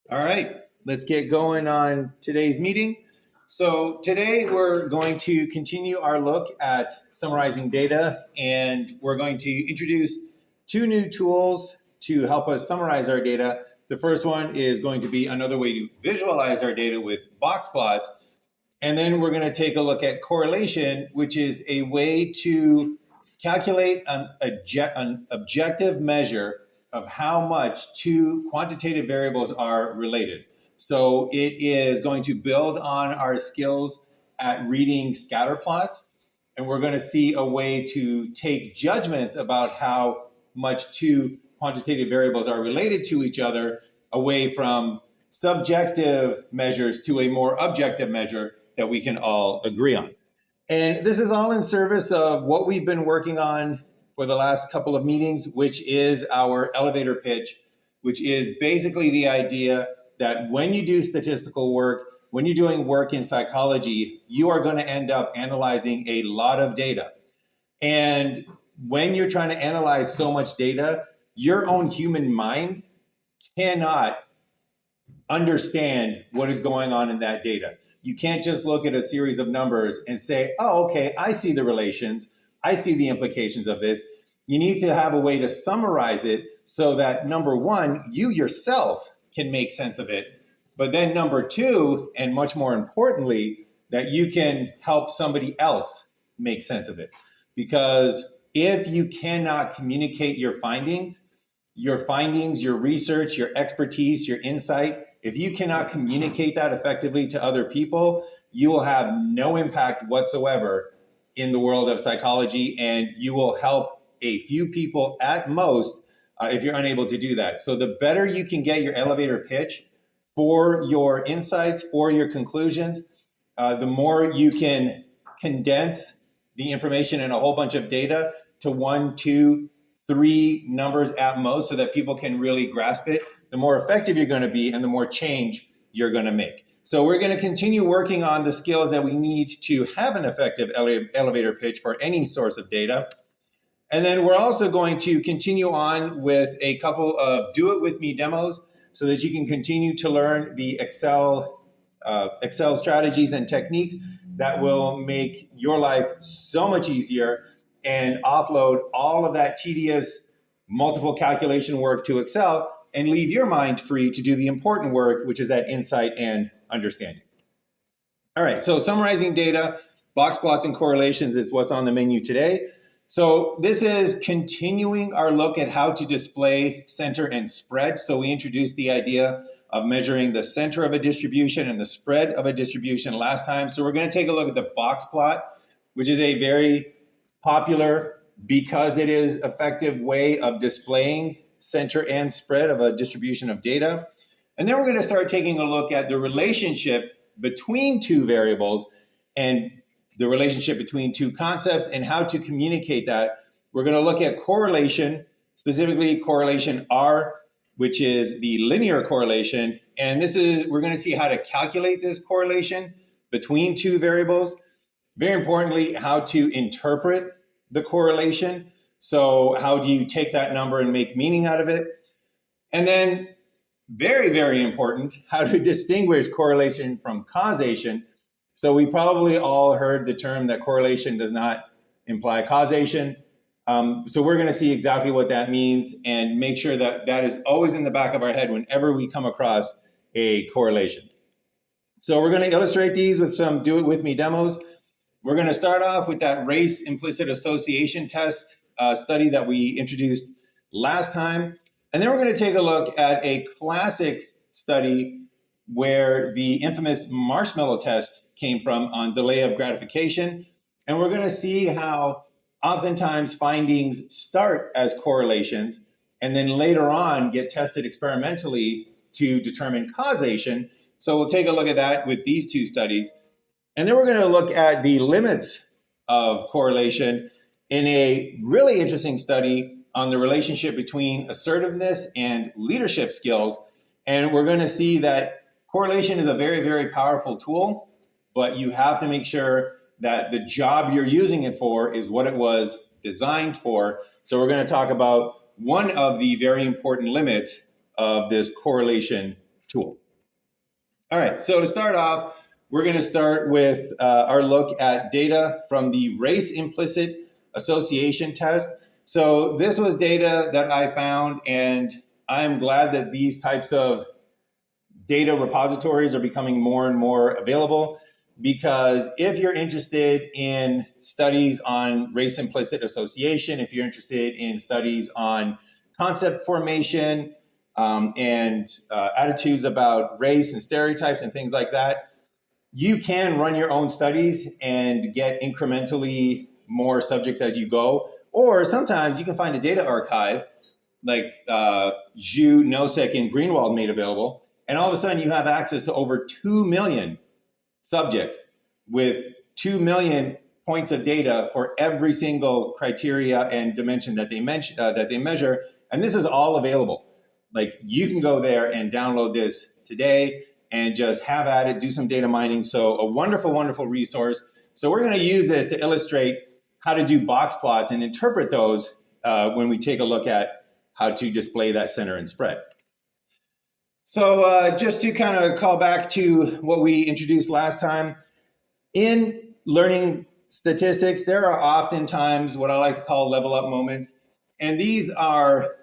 All right, let's get going on today's meeting. So today we're going to continue our look at summarizing data, and we're going to introduce two new tools to help us summarize our data. The first one is going to be another way to visualize our data with Boxplots. And then we're going to take a look at correlation, which is a way to calculate an objective measure of how much two quantitative variables are related. So it is going to build on our skills at reading Scatterplots, and we're going to see a way to take judgments about how much two quantitative variables are related to each other away from subjective measures to a more objective measure that we can all agree on. And this is all in service of what we've been working on for the last couple of meetings, which is our elevator pitch, which is basically the idea that when you do statistical work, when you're doing work in psychology, you are going to end up analyzing a lot of data. And when you're trying to analyze so much data, your own human mind cannot understand what is going on in that data. You can't just look at a series of numbers and say, oh, okay, I see the relations. I see the implications of this. You need to have a way to summarize it so that number one, you yourself can make sense of it. But then number two, and much more importantly, that you can help somebody else make sense of it. Because if you cannot communicate your findings, your research, your expertise, your insight, if you cannot communicate that effectively to other people, you will have no impact whatsoever in the world of psychology, and you will help a few people at most if you're unable to do that. So the better you can get your elevator pitch for your insights, for your conclusions, the more you can condense the information in a whole bunch of data to 1, 2, 3 numbers at most so that people can really grasp it, the more effective you're going to be and the more change you're going to make. So we're going to continue working on the skills that we need to have an effective elevator pitch for any source of data. And then we're also going to continue on with a couple of do it with me demos so that you can continue to learn the Excel strategies and techniques that will make your life so much easier and offload all of that tedious multiple calculation work to Excel and leave your mind free to do the important work, which is that insight and understanding. All right, so summarizing data, Boxplots and correlations is what's on the menu today. So this is continuing our look at how to display center and spread. So we introduced the idea of measuring the center of a distribution and the spread of a distribution last time. So we're going to take a look at the box plot, which is a very popular, because it is effective way of displaying center and spread of a distribution of data. And then we're going to start taking a look at the relationship between two variables and the relationship between two concepts and how to communicate that. We're going to look at correlation, specifically correlation R, which is the linear correlation. And we're going to see how to calculate this correlation between two variables. Very importantly, how to interpret the correlation. So how do you take that number and make meaning out of it? And then very, very important, how to distinguish correlation from causation. So we probably all heard the term that correlation does not imply causation. So we're going to see exactly what that means and make sure that that is always in the back of our head whenever we come across a correlation. So we're going to illustrate these with some do it with me demos. We're going to start off with that Race Implicit Association Test study that we introduced last time. And then we're going to take a look at a classic study where the infamous Marshmallow test came from on delay of gratification. And we're going to see how oftentimes findings start as correlations and then later on get tested experimentally to determine causation. So we'll take a look at that with these two studies. And then we're going to look at the limits of correlation in a really interesting study on the relationship between assertiveness and leadership skills. And we're going to see that correlation is a very, very powerful tool, but you have to make sure that the job you're using it for is what it was designed for. So we're going to talk about one of the very important limits of this correlation tool. All right, so to start off, we're going to start with our look at data from the Race Implicit Association Test. So this was data that I found, and I'm glad that these types of data repositories are becoming more and more available, because if you're interested in studies on race implicit association, if you're interested in studies on concept formation and attitudes about race and stereotypes and things like that, you can run your own studies and get incrementally more subjects as you go. Or sometimes you can find a data archive like Zhu, Nosek, and Greenwald made available, and all of a sudden you have access to over 2 million subjects with 2 million points of data for every single criteria and dimension that they measure. And this is all available. Like, you can go there and download this today and just have at it, do some data mining. So a wonderful, wonderful resource. So we're going to use this to illustrate how to do box plots and interpret those when we take a look at how to display that center and spread. So just to kind of call back to what we introduced last time, in learning statistics, there are oftentimes what I like to call level up moments. And these are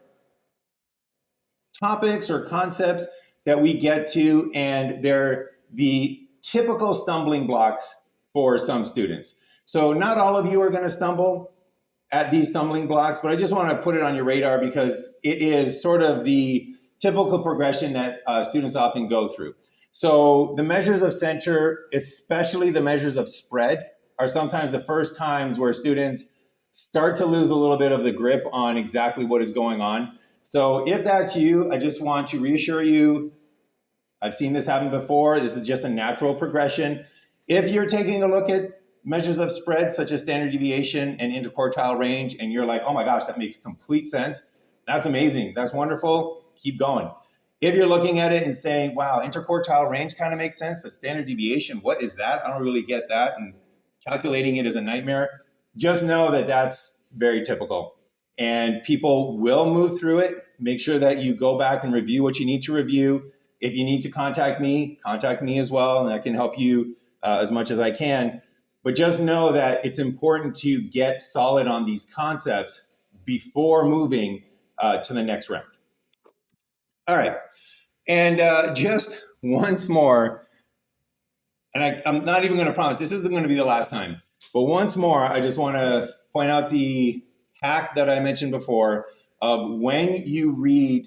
topics or concepts that we get to, and they're the typical stumbling blocks for some students. So not all of you are going to stumble at these stumbling blocks, but I just want to put it on your radar because it is sort of the typical progression that students often go through. So the measures of center, especially the measures of spread, are sometimes the first times where students start to lose a little bit of the grip on exactly what is going on. So if that's you, I just want to reassure you, I've seen this happen before. This is just a natural progression. If you're taking a look at measures of spread, such as standard deviation and interquartile range, and you're like, oh my gosh, that makes complete sense. That's amazing. That's wonderful. Keep going. If you're looking at it and saying, wow, interquartile range kind of makes sense, but standard deviation, what is that? I don't really get that. And calculating it is a nightmare. Just know that that's very typical. And people will move through it. Make sure that you go back and review what you need to review. If you need to contact me as well, and I can help you as much as I can. But just know that it's important to get solid on these concepts before moving to the next round. All right. And just once more, and I'm not even going to promise, this isn't going to be the last time, but once more, I just want to point out the hack that I mentioned before of when you read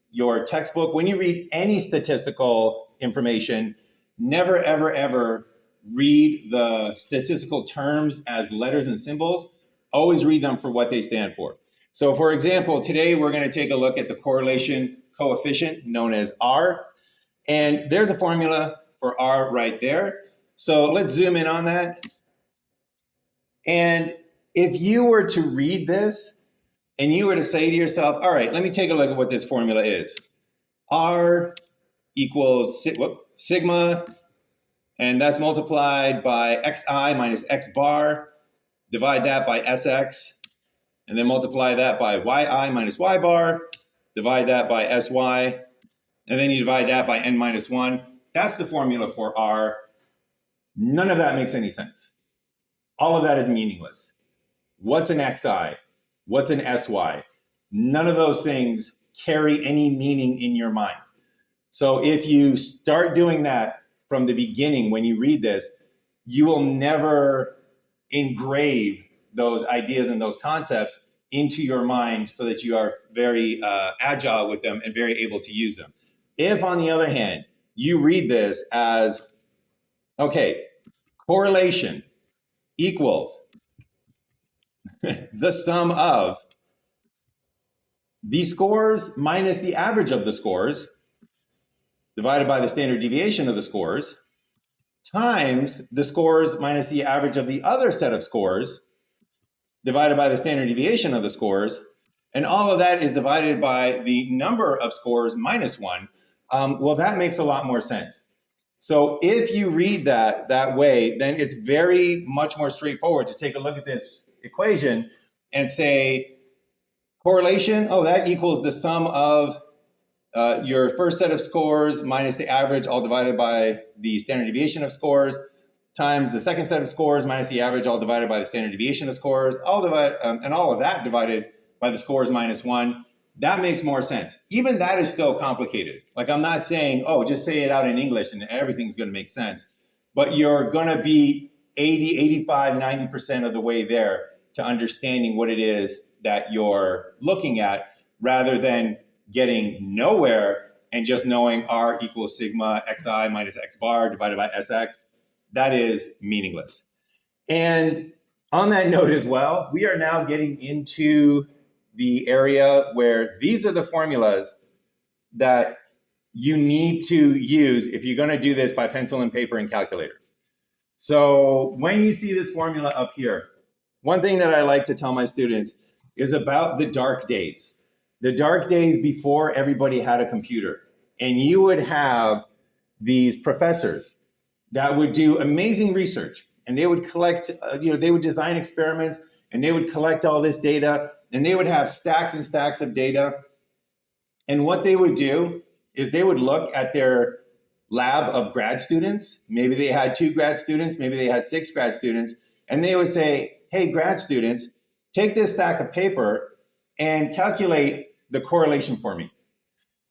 your textbook, when you read any statistical information, never, ever, ever read the statistical terms as letters and symbols. Always read them for what they stand for. So for example, today we're going to take a look at the correlation coefficient known as R. And there's a formula for R right there. So let's zoom in on that. And if you were to read this and you were to say to yourself, all right, let me take a look at what this formula is. R equals sigma, and that's multiplied by xi minus x bar, divide that by sx, and then multiply that by yi minus y bar, divide that by sy, and then you divide that by n minus 1. That's the formula for R. None of that makes any sense. All of that is meaningless. What's an xi? What's an sy? None of those things carry any meaning in your mind. So if you start doing that from the beginning when you read this, you will never engrave those ideas and those concepts into your mind so that you are very agile with them and very able to use them. If, on the other hand, you read this as, okay, correlation equals the sum of the scores minus the average of the scores divided by the standard deviation of the scores times the scores minus the average of the other set of scores divided by the standard deviation of the scores, and all of that is divided by the number of scores minus 1, well, that makes a lot more sense. So if you read that way, then it's very much more straightforward to take a look at this equation and say, correlation, oh, that equals the sum of your first set of scores minus the average, all divided by the standard deviation of scores, times the second set of scores minus the average, all divided by the standard deviation of scores, and all of that divided by the scores minus 1. That makes more sense. Even that is still complicated. Like, I'm not saying, oh, just say it out in English and everything's going to make sense. But you're going to be 80, 85, 90% of the way there to understanding what it is that you're looking at, rather than getting nowhere and just knowing R equals sigma xi minus x bar divided by sx. That is meaningless. And on that note as well, we are now getting into the area where these are the formulas that you need to use if you're going to do this by pencil and paper and calculator. So when you see this formula up here, one thing that I like to tell my students is about the dark days. The dark days before everybody had a computer. And you would have these professors that would do amazing research, and they would collect, they would design experiments, and they would collect all this data, and they would have stacks and stacks of data. And what they would do is they would look at their lab of grad students. Maybe they had 2 grad students, maybe they had 6 grad students, and they would say, hey, grad students, take this stack of paper and calculate the correlation for me.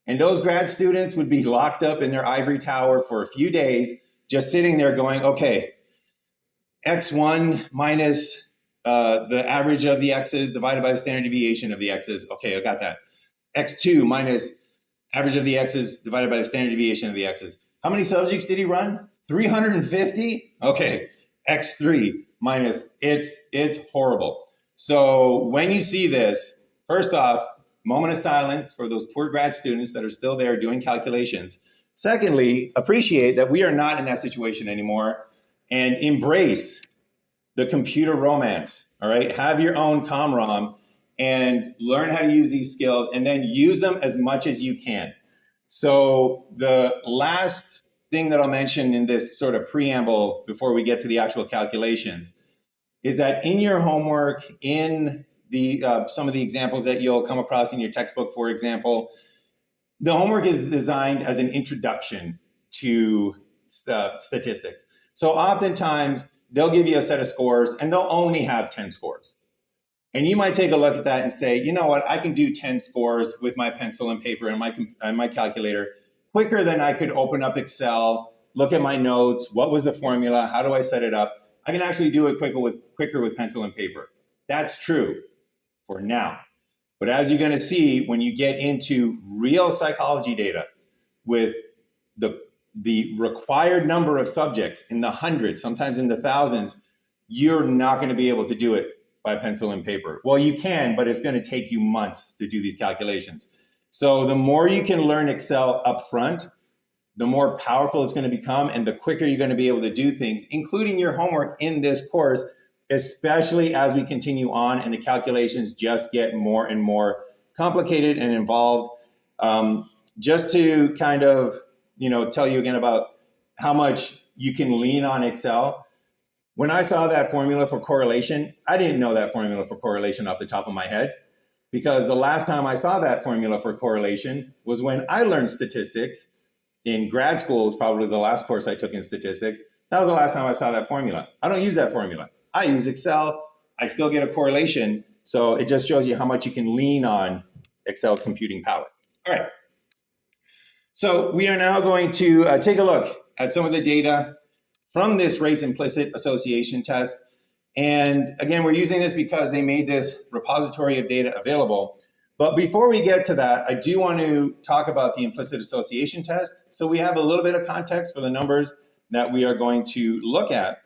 And those grad students would be locked up in their ivory tower for a few days, just sitting there going, okay, x1 minus the average of the x's divided by the standard deviation of the x's. Okay, I got that. x2 minus average of the x's divided by the standard deviation of the x's. How many subjects did he run? 350? Okay, x3 minus, it's horrible. So when you see this, first off, moment of silence for those poor grad students that are still there doing calculations. Secondly, appreciate that we are not in that situation anymore, and embrace the computer romance, all right? Have your own ComROM and learn how to use these skills, and then use them as much as you can. So the last thing that I'll mention in this sort of preamble before we get to the actual calculations is that in your homework, in the some of the examples that you'll come across in your textbook, for example, the homework is designed as an introduction to statistics. So oftentimes they'll give you a set of scores and they'll only have 10 scores. And you might take a look at that and say, you know what, I can do 10 scores with my pencil and paper and my calculator quicker than I could open up Excel, look at my notes, what was the formula, how do I set it up? I can actually do it quicker with pencil and paper. That's true for now. But as you're going to see, when you get into real psychology data with the required number of subjects in the hundreds, sometimes in the thousands, you're not going to be able to do it by pencil and paper. Well, you can, but it's going to take you months to do these calculations. So the more you can learn Excel up front, the more powerful it's going to become, and the quicker you're going to be able to do things, including your homework in this course, especially as we continue on and the calculations just get more and more complicated and involved. Just to kind of, tell you again about how much you can lean on Excel. When I saw that formula for correlation, I didn't know that formula for correlation off the top of my head, because the last time I saw that formula for correlation was when I learned statistics in grad school. It was probably the last course I took in statistics. That was the last time I saw that formula. I don't use that formula. I use Excel. I still get a correlation. So it just shows you how much you can lean on Excel's computing power. All right. So we are now going to take a look at some of the data from this Race Implicit Association Test. And again, we're using this because they made this repository of data available. But before we get to that, I do want to talk about the implicit association test, so we have a little bit of context for the numbers that we are going to look at.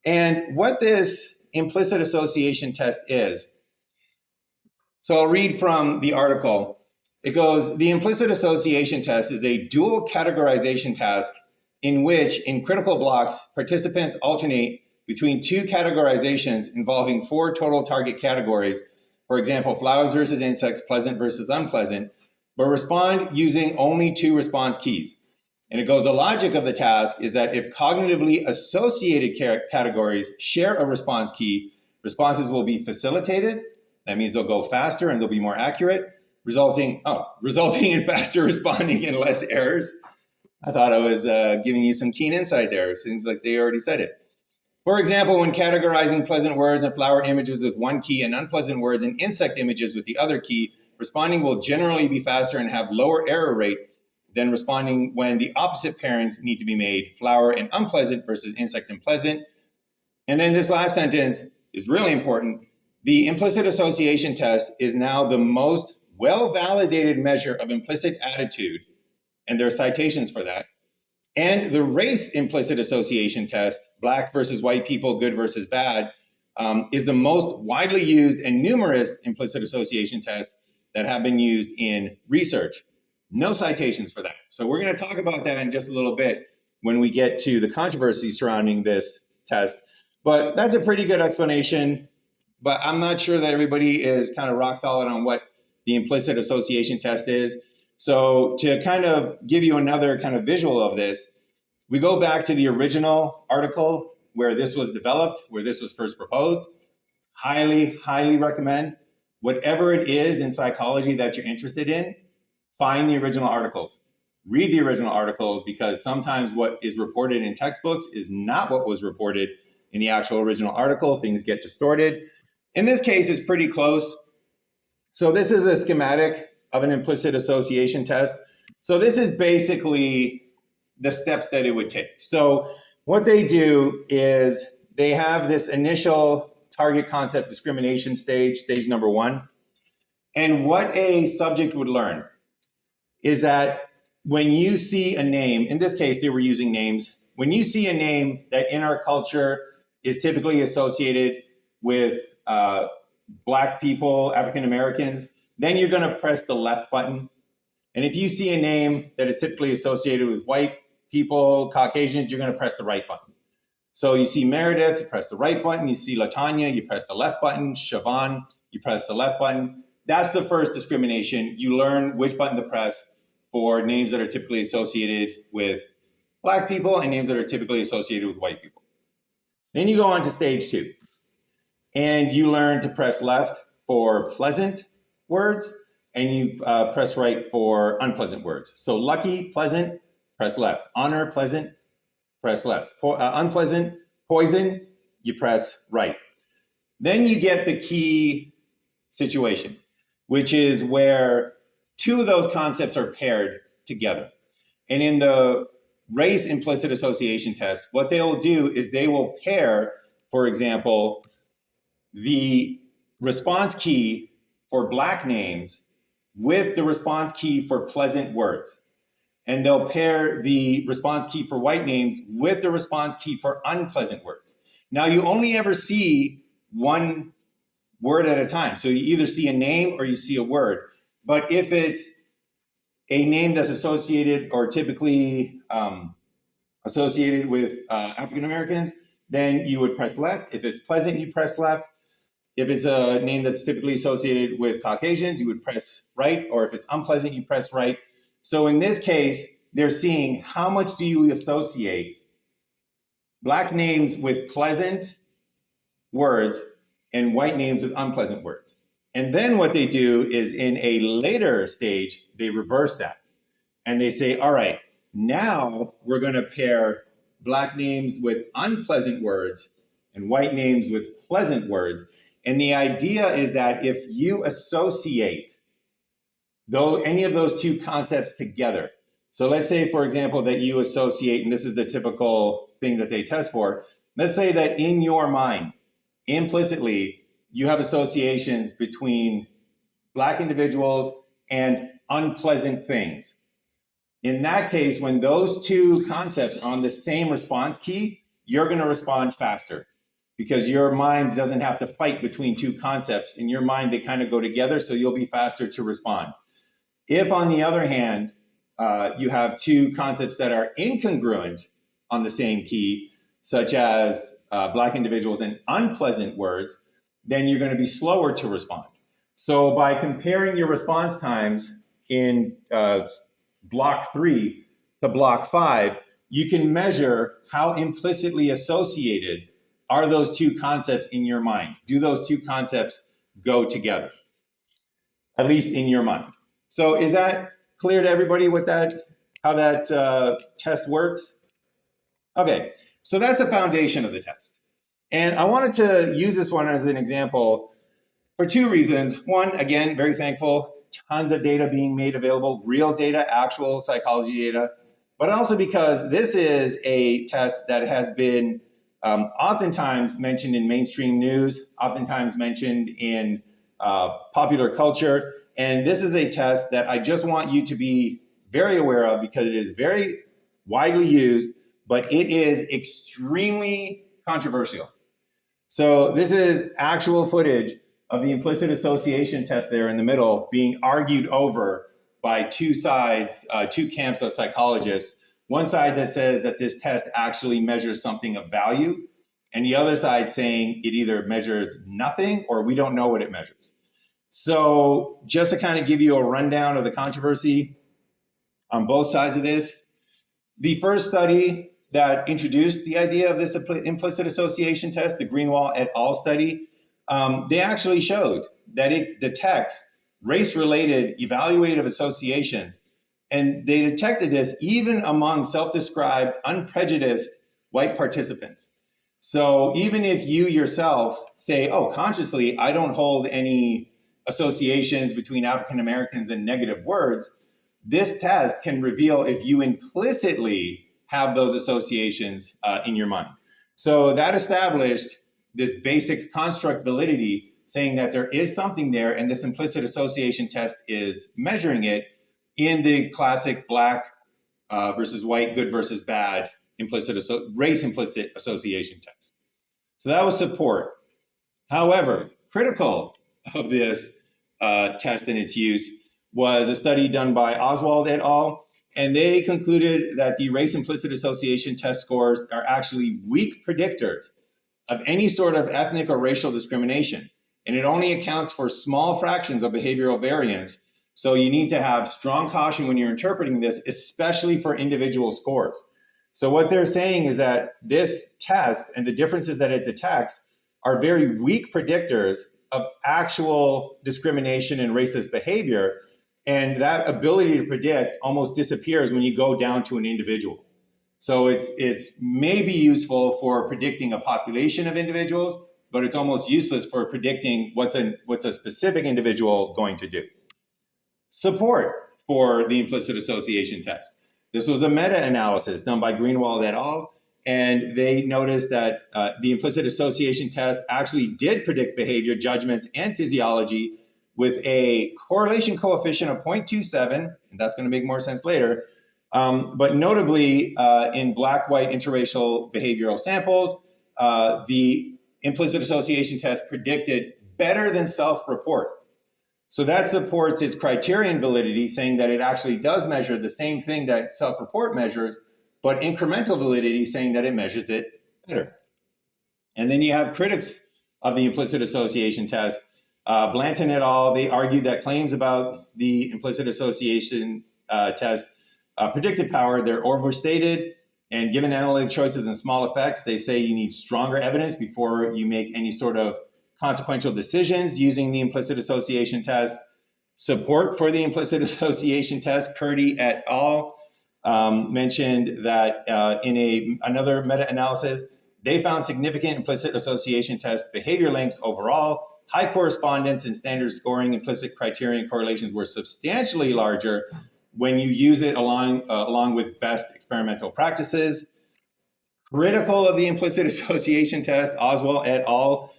And what this implicit association test is, so I'll read from the article. It goes, the implicit association test is a dual categorization task in which, in critical blocks, participants alternate between 2 categorizations involving 4 total target categories. For example, flowers versus insects, pleasant versus unpleasant, but respond using only 2 response keys. And it goes, the logic of the task is that if cognitively associated categories share a response key, responses will be facilitated. That means they'll go faster and they'll be more accurate. resulting in faster responding and less errors. I thought I was giving you some keen insight there. It seems like they already said it. For example, when categorizing pleasant words and flower images with one key and unpleasant words and insect images with the other key, responding will generally be faster and have lower error rate than responding when the opposite pairings need to be made, flower and unpleasant versus insect and pleasant. And then this last sentence is really important. The implicit association test is now the most well-validated measure of implicit attitude, and there are citations for that. And the race implicit association test, black versus white people, good versus bad, is the most widely used and numerous implicit association tests that have been used in research. No citations for that. So we're going to talk about that in just a little bit when we get to the controversy surrounding this test. But that's a pretty good explanation. But I'm not sure that everybody is kind of rock solid on what the implicit association test is. So to kind of give you another kind of visual of this, we go back to the original article where this was developed, where this was first proposed. Highly, highly recommend whatever it is in psychology that you're interested in, find the original articles. Read the original articles, because sometimes what is reported in textbooks is not what was reported in the actual original article. Things get distorted. In this case, it's pretty close. So this is a schematic of an implicit association test. So this is basically the steps that it would take. So what they do is they have this initial target concept discrimination stage, stage number one. And what a subject would learn is that when you see a name, in this case, they were using names. When you see a name that in our culture is typically associated with Black people, African Americans, then you're going to press the left button. And if you see a name that is typically associated with white people, Caucasians, you're going to press the right button. So you see Meredith, you press the right button. You see Latanya, you press the left button. Siobhan, you press the left button. That's the first discrimination. You learn which button to press for names that are typically associated with Black people and names that are typically associated with white people. Then you go on to stage two. And you learn to press left for pleasant words, and you press right for unpleasant words. So lucky, pleasant, press left. Honor, pleasant, press left. Unpleasant, poison, you press right. Then you get the key situation, which is where two of those concepts are paired together. And in the race implicit association test, what they will do is they will pair, for example, the response key for Black names with the response key for pleasant words. And they'll pair the response key for white names with the response key for unpleasant words. Now, you only ever see one word at a time. So you either see a name or you see a word. But if it's a name that's associated or typically associated with African Americans, then you would press left. If it's pleasant, you press left. If it's a name that's typically associated with Caucasians, you would press right. Or if it's unpleasant, you press right. So in this case, they're seeing how much do you associate Black names with pleasant words and white names with unpleasant words. And then what they do is in a later stage, they reverse that. And they say, all right, now we're going to pair Black names with unpleasant words and white names with pleasant words. And the idea is that if you associate any of those two concepts together, so let's say, for example, that you associate, and this is the typical thing that they test for, let's say that in your mind, implicitly, you have associations between Black individuals and unpleasant things. In that case, when those two concepts are on the same response key, you're going to respond faster, because your mind doesn't have to fight between two concepts. In your mind, they kind of go together, so you'll be faster to respond. If, on the other hand, you have two concepts that are incongruent on the same key, such as Black individuals and unpleasant words, then you're going to be slower to respond. So by comparing your response times in block 3 to block 5, you can measure how implicitly associated are those two concepts in your mind. Do those two concepts go together? At least in your mind. So is that clear to everybody what how that test works? Okay, so that's the foundation of the test. And I wanted to use this one as an example for two reasons. One, again, very thankful, tons of data being made available, real data, actual psychology data, but also because this is a test that has been oftentimes mentioned in mainstream news, oftentimes mentioned in popular culture. And this is a test that I just want you to be very aware of because it is very widely used, but it is extremely controversial. So this is actual footage of the implicit association test there in the middle being argued over by two sides, two camps of psychologists. One side that says that this test actually measures something of value, and the other side saying it either measures nothing or we don't know what it measures. So just to kind of give you a rundown of the controversy on both sides of this, the first study that introduced the idea of this implicit association test, the Greenwald et al. Study, they actually showed that it detects race-related evaluative associations, and they detected this even among self-described, unprejudiced white participants. So even if you yourself say, oh, consciously, I don't hold any associations between African Americans and negative words, this test can reveal if you implicitly have those associations in your mind. So that established this basic construct validity, saying that there is something there, and this implicit association test is measuring it in the classic black versus white, good versus bad race implicit association test. So that was support. However, critical of this test and its use was a study done by Oswald et al. And they concluded that the race implicit association test scores are actually weak predictors of any sort of ethnic or racial discrimination. And it only accounts for small fractions of behavioral variance. So you need to have strong caution when you're interpreting this, especially for individual scores. So what they're saying is that this test and the differences that it detects are very weak predictors of actual discrimination and racist behavior. And that ability to predict almost disappears when you go down to an individual. So it's maybe useful for predicting a population of individuals, but it's almost useless for predicting what's a specific individual going to do. Support for the implicit association test. This was a meta-analysis done by Greenwald et al. And they noticed that the implicit association test actually did predict behavior, judgments, and physiology with a correlation coefficient of 0.27, and that's going to make more sense later. But notably, in black-white interracial behavioral samples, the implicit association test predicted better than self-report. So that supports its criterion validity, saying that it actually does measure the same thing that self-report measures, but incremental validity saying that it measures it better. And then you have critics of the implicit association test. Blanton et al., they argued that claims about the implicit association test predictive power, they're overstated, and given analytic choices and small effects, they say you need stronger evidence before you make any sort of consequential decisions using the implicit association test. Support for the implicit association test, Curdy et al. Mentioned that in another meta-analysis, they found significant implicit association test behavior links overall. High correspondence and standard scoring implicit criterion correlations were substantially larger when you use it along with best experimental practices. Critical of the implicit association test, Oswald et al.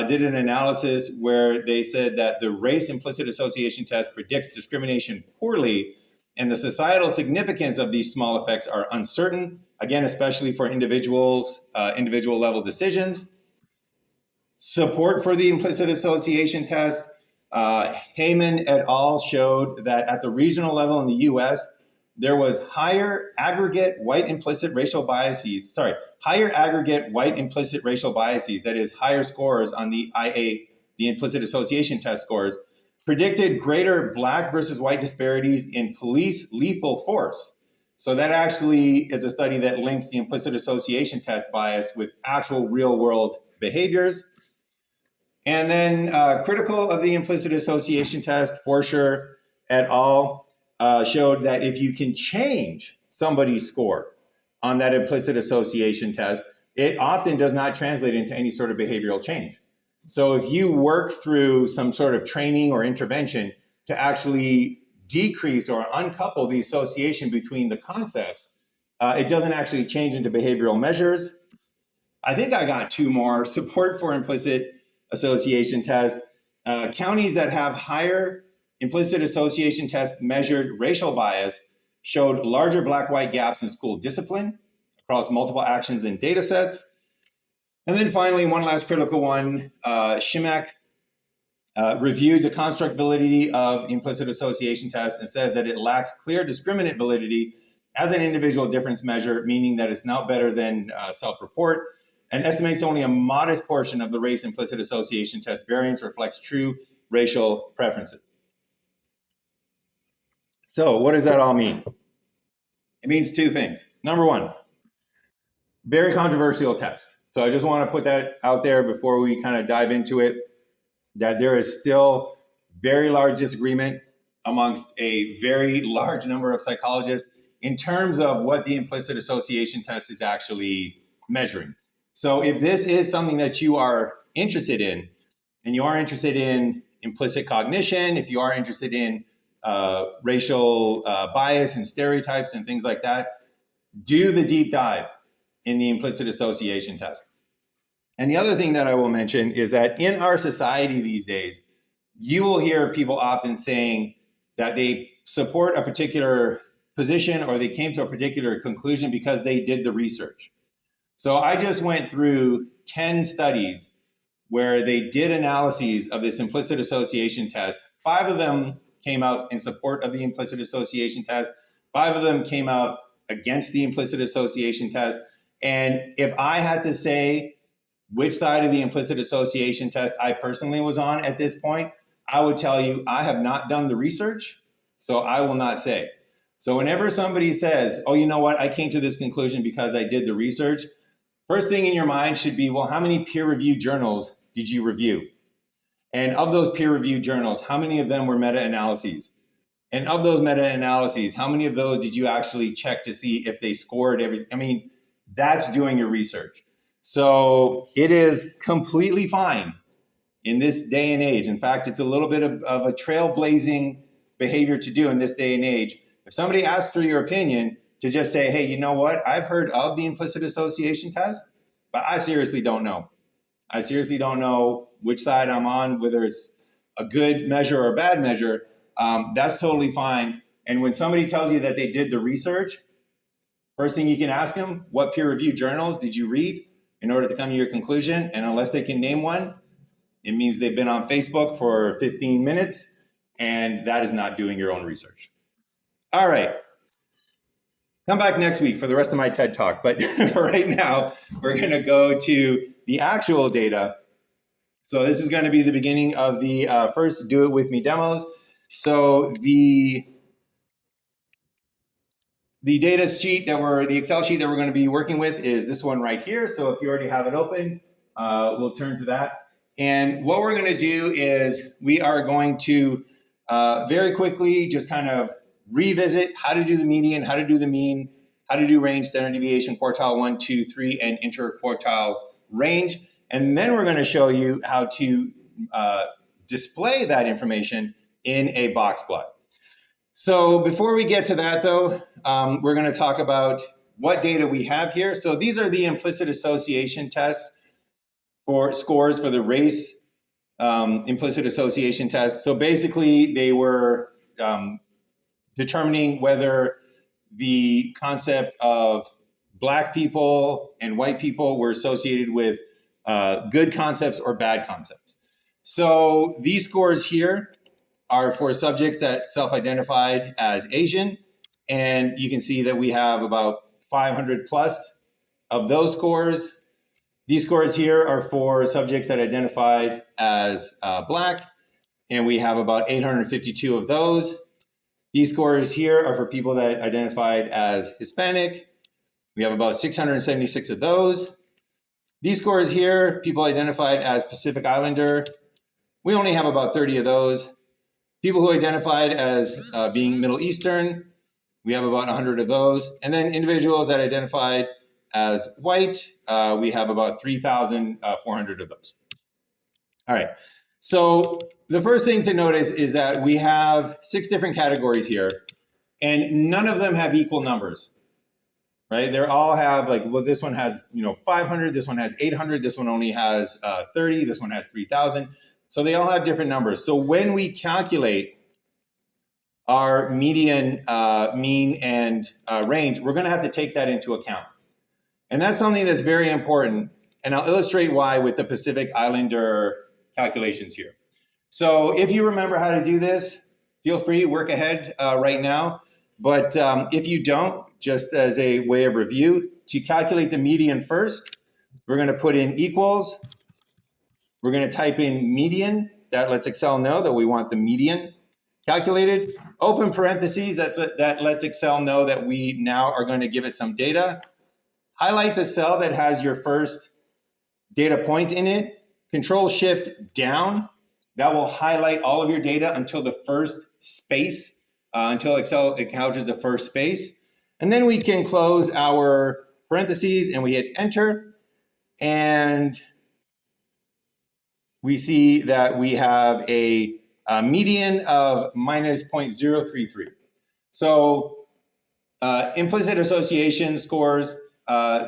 Did an analysis where they said that the race implicit association test predicts discrimination poorly, and the societal significance of these small effects are uncertain, again, especially for individual level decisions. Support for the implicit association test, Heyman et al. Showed that at the regional level in the US, there was higher aggregate white implicit racial biases, that is higher scores on the IA, the implicit association test scores, predicted greater black versus white disparities in police lethal force. So that actually is a study that links the implicit association test bias with actual real world behaviors. And then critical of the implicit association test, for sure, et al. Showed that if you can change somebody's score on that implicit association test, it often does not translate into any sort of behavioral change. So if you work through some sort of training or intervention to actually decrease or uncouple the association between the concepts, it doesn't actually change into behavioral measures. I think I got two more. Support for implicit association test. Counties that have higher implicit association test measured racial bias showed larger black-white gaps in school discipline across multiple actions and data sets. And then finally, one last critical one, Shimak reviewed the construct validity of implicit association test and says that it lacks clear discriminant validity as an individual difference measure, meaning that it's not better than self-report, and estimates only a modest portion of the race implicit association test variance reflects true racial preferences. So what does that all mean? It means two things. Number one, very controversial test. So I just want to put that out there before we kind of dive into it, that there is still very large disagreement amongst a very large number of psychologists in terms of what the implicit association test is actually measuring. So if this is something that you are interested in, and you are interested in implicit cognition, if you are interested in racial bias and stereotypes and things like that, do the deep dive in the implicit association test. And the other thing that I will mention is that in our society these days, you will hear people often saying that they support a particular position or they came to a particular conclusion because they did the research. So I just went through 10 studies where they did analyses of this implicit association test. 5 of them came out in support of the implicit association test. 5 of them came out against the implicit association test. And if I had to say which side of the implicit association test I personally was on at this point, I would tell you I have not done the research, so I will not say. So whenever somebody says, oh, you know what, I came to this conclusion because I did the research, first thing in your mind should be, well, how many peer-reviewed journals did you review? And of those peer-reviewed journals, how many of them were meta-analyses? And of those meta-analyses, how many of those did you actually check to see if they scored everything? I mean, that's doing your research. So it is completely fine in this day and age. In fact, it's a little bit of a trailblazing behavior to do in this day and age. If somebody asks for your opinion, to just say, hey, you know what? I've heard of the implicit association test, but I seriously don't know. I seriously don't know which side I'm on, whether it's a good measure or a bad measure. That's totally fine. And when somebody tells you that they did the research, first thing you can ask them, what peer-reviewed journals did you read in order to come to your conclusion? And unless they can name one, it means they've been on Facebook for 15 minutes, and that is not doing your own research. All right. Come back next week for the rest of my TED Talk. But for right now, we're going to go to the actual data. So this is going to be the beginning of the first Do It With Me demos. So the data sheet the Excel sheet that we're going to be working with is this one right here. So if you already have it open, we'll turn to that. And what we're going to do is we are going to very quickly just kind of revisit how to do the median, how to do the mean, how to do range, standard deviation, quartile 1, 2, 3, and interquartile range. And then we're going to show you how to display that information in a box plot. So before we get to that, though, we're going to talk about what data we have here. So these are the implicit association tests for scores for the race implicit association test. So basically, they were determining whether the concept of Black people and white people were associated with good concepts or bad concepts. So these scores here are for subjects that self-identified as Asian. And you can see that we have about 500 plus of those scores. These scores here are for subjects that identified as Black. And we have about 852 of those. These scores here are for people that identified as Hispanic. We have about 676 of those. These scores here, people identified as Pacific Islander. We only have about 30 of those. People who identified as being Middle Eastern, we have about 100 of those. And then individuals that identified as white, we have about 3,400 of those. All right. So the first thing to notice is that we have 6 different categories here, and none of them have equal numbers, right? They all have like, well, this one has 500, this one has 800, this one only has 30, this one has 3,000. So they all have different numbers. So when we calculate our median, mean, and range, we're going to have to take that into account. And that's something that's very important. And I'll illustrate why with the Pacific Islander calculations here. So if you remember how to do this, feel free to work ahead right now. But if you don't, just as a way of review, to calculate the median first, we're going to put in equals. We're going to type in median. That lets Excel know that we want the median calculated. Open parentheses, that lets Excel know that we now are going to give it some data. Highlight the cell that has your first data point in it. Control Shift down. That will highlight all of your data until the first space, until Excel acknowledges the first space. And then we can close our parentheses and we hit enter. And we see that we have a median of minus 0.033. So implicit association scores,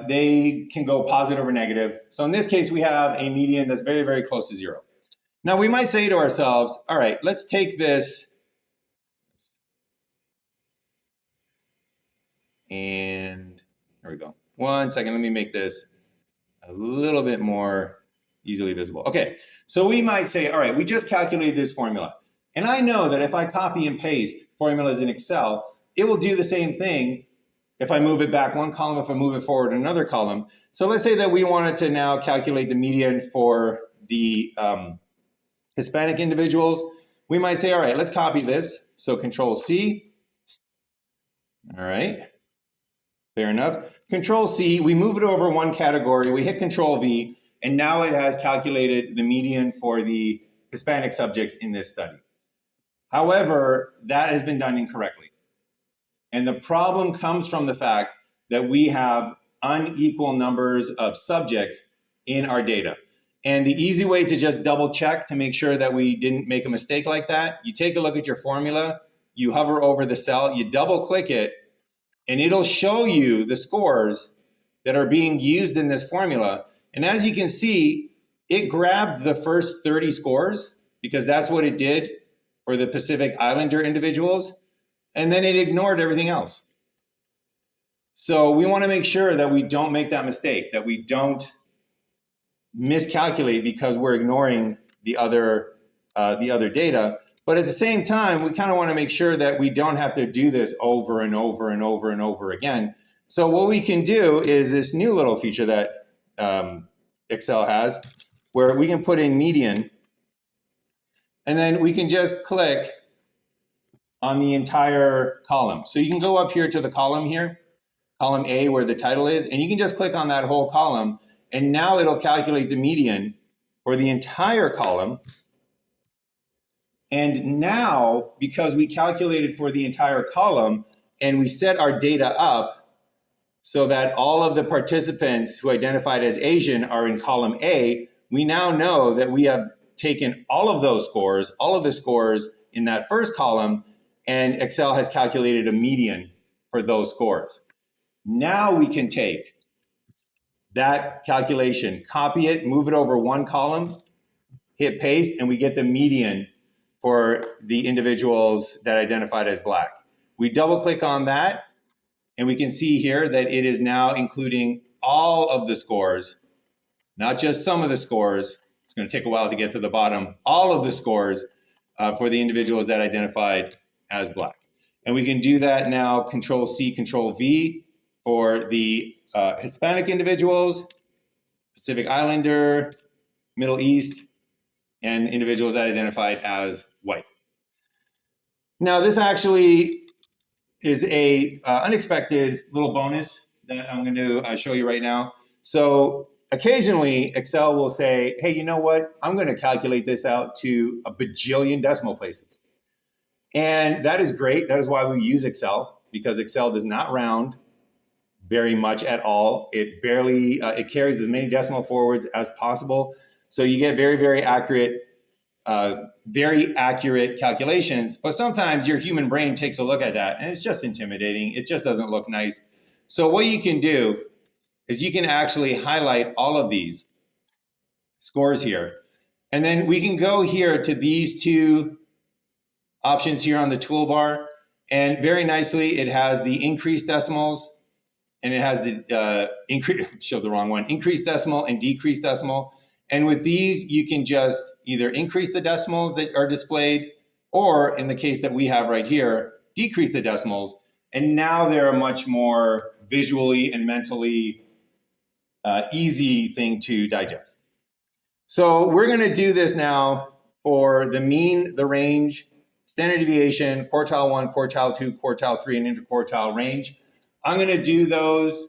they can go positive or negative. So in this case, we have a median that's very, very close to 0. Now we might say to ourselves, all right, let's take this and there we go. 1 second, let me make this a little bit more easily visible. Okay, so we might say, all right, we just calculated this formula. And I know that if I copy and paste formulas in Excel, it will do the same thing if I move it back one column, if I move it forward another column. So let's say that we wanted to now calculate the median for the Hispanic individuals. We might say, all right, let's copy this. So Control C. All right, fair enough. Control C, we move it over one category, we hit Control V, and now it has calculated the median for the Hispanic subjects in this study. However, that has been done incorrectly. And the problem comes from the fact that we have unequal numbers of subjects in our data. And the easy way to just double check to make sure that we didn't make a mistake like that, you take a look at your formula, you hover over the cell, you double click it, and it'll show you the scores that are being used in this formula. And as you can see, it grabbed the first 30 scores because that's what it did for the Pacific Islander individuals. And then it ignored everything else. So we want to make sure that we don't make that mistake, that we don't miscalculate because we're ignoring the other data. But at the same time, we kind of want to make sure that we don't have to do this over and over and over and over again. So what we can do is this new little feature that Excel has, where we can put in median, and then we can just click on the entire column. So you can go up here to the column here, column A where the title is, and you can just click on that whole column, and now it'll calculate the median for the entire column. And now, because we calculated for the entire column and we set our data up so that all of the participants who identified as Asian are in column A, we now know that we have taken all of those scores, all of the scores in that first column, and Excel has calculated a median for those scores. Now we can take that calculation, copy it, move it over one column, hit paste, and we get the median for the individuals that identified as Black. We double click on that, and we can see here that it is now including all of the scores, not just some of the scores. It's going to take a while to get to the bottom. All of the scores for the individuals that identified as Black. And we can do that now, Control C, Control V for the Hispanic individuals, Pacific Islander, Middle East, and individuals that identified as white. Now, this actually is a unexpected little bonus that I'm going to show you right now. So occasionally, Excel will say, hey, you know what? I'm going to calculate this out to a bajillion decimal places. And that is great. That is why we use Excel, because Excel does not round very much at all. It barely, it carries as many decimal forwards as possible. So you get very accurate calculations, but sometimes your human brain takes a look at that and it's just intimidating. It just doesn't look nice. So what you can do is you can actually highlight all of these scores here. And then we can go here to these two options here on the toolbar. And very nicely, it has the increased decimals and it has the showed the wrong one, increased decimal and decreased decimal. And with these, you can just either increase the decimals that are displayed, or in the case that we have right here, decrease the decimals. And now they're a much more visually and mentally easy thing to digest. So we're going to do this now for the mean, the range, standard deviation, quartile 1, quartile 2, quartile 3, and interquartile range. I'm going to do those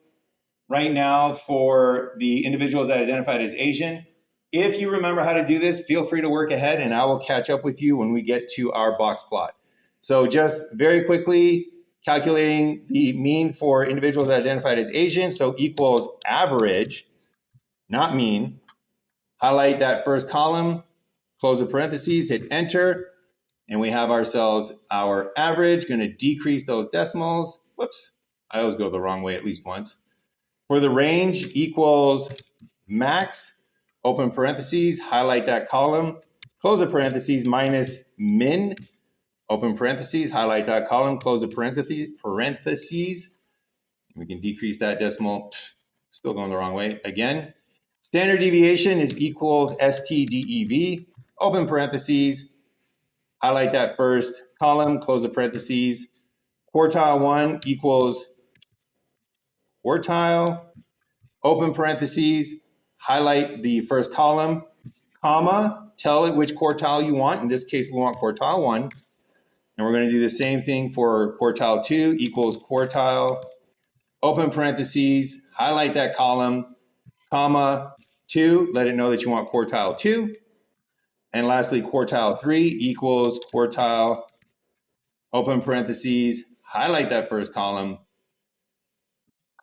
right now for the individuals that identified as Asian. If you remember how to do this, feel free to work ahead and I will catch up with you when we get to our box plot. So just very quickly, calculating the mean for individuals that identified as Asian, so equals average, not mean. Highlight that first column, close the parentheses, hit enter, and we have ourselves our average. Going to decrease those decimals. Whoops, I always go the wrong way at least once. For the range equals max, open parentheses, highlight that column, close the parentheses, minus min, open parentheses, highlight that column, close the parentheses. We can decrease that decimal, still going the wrong way again. Standard deviation is equals STDEV, open parentheses, highlight that first column, close the parentheses. Quartile 1 equals quartile, open parentheses, highlight the first column, comma, tell it which quartile you want. In this case, we want quartile 1. And we're going to do the same thing for quartile 2 equals quartile, open parentheses, highlight that column, comma, 2, let it know that you want quartile 2. And lastly, quartile 3 equals quartile, open parentheses, highlight that first column,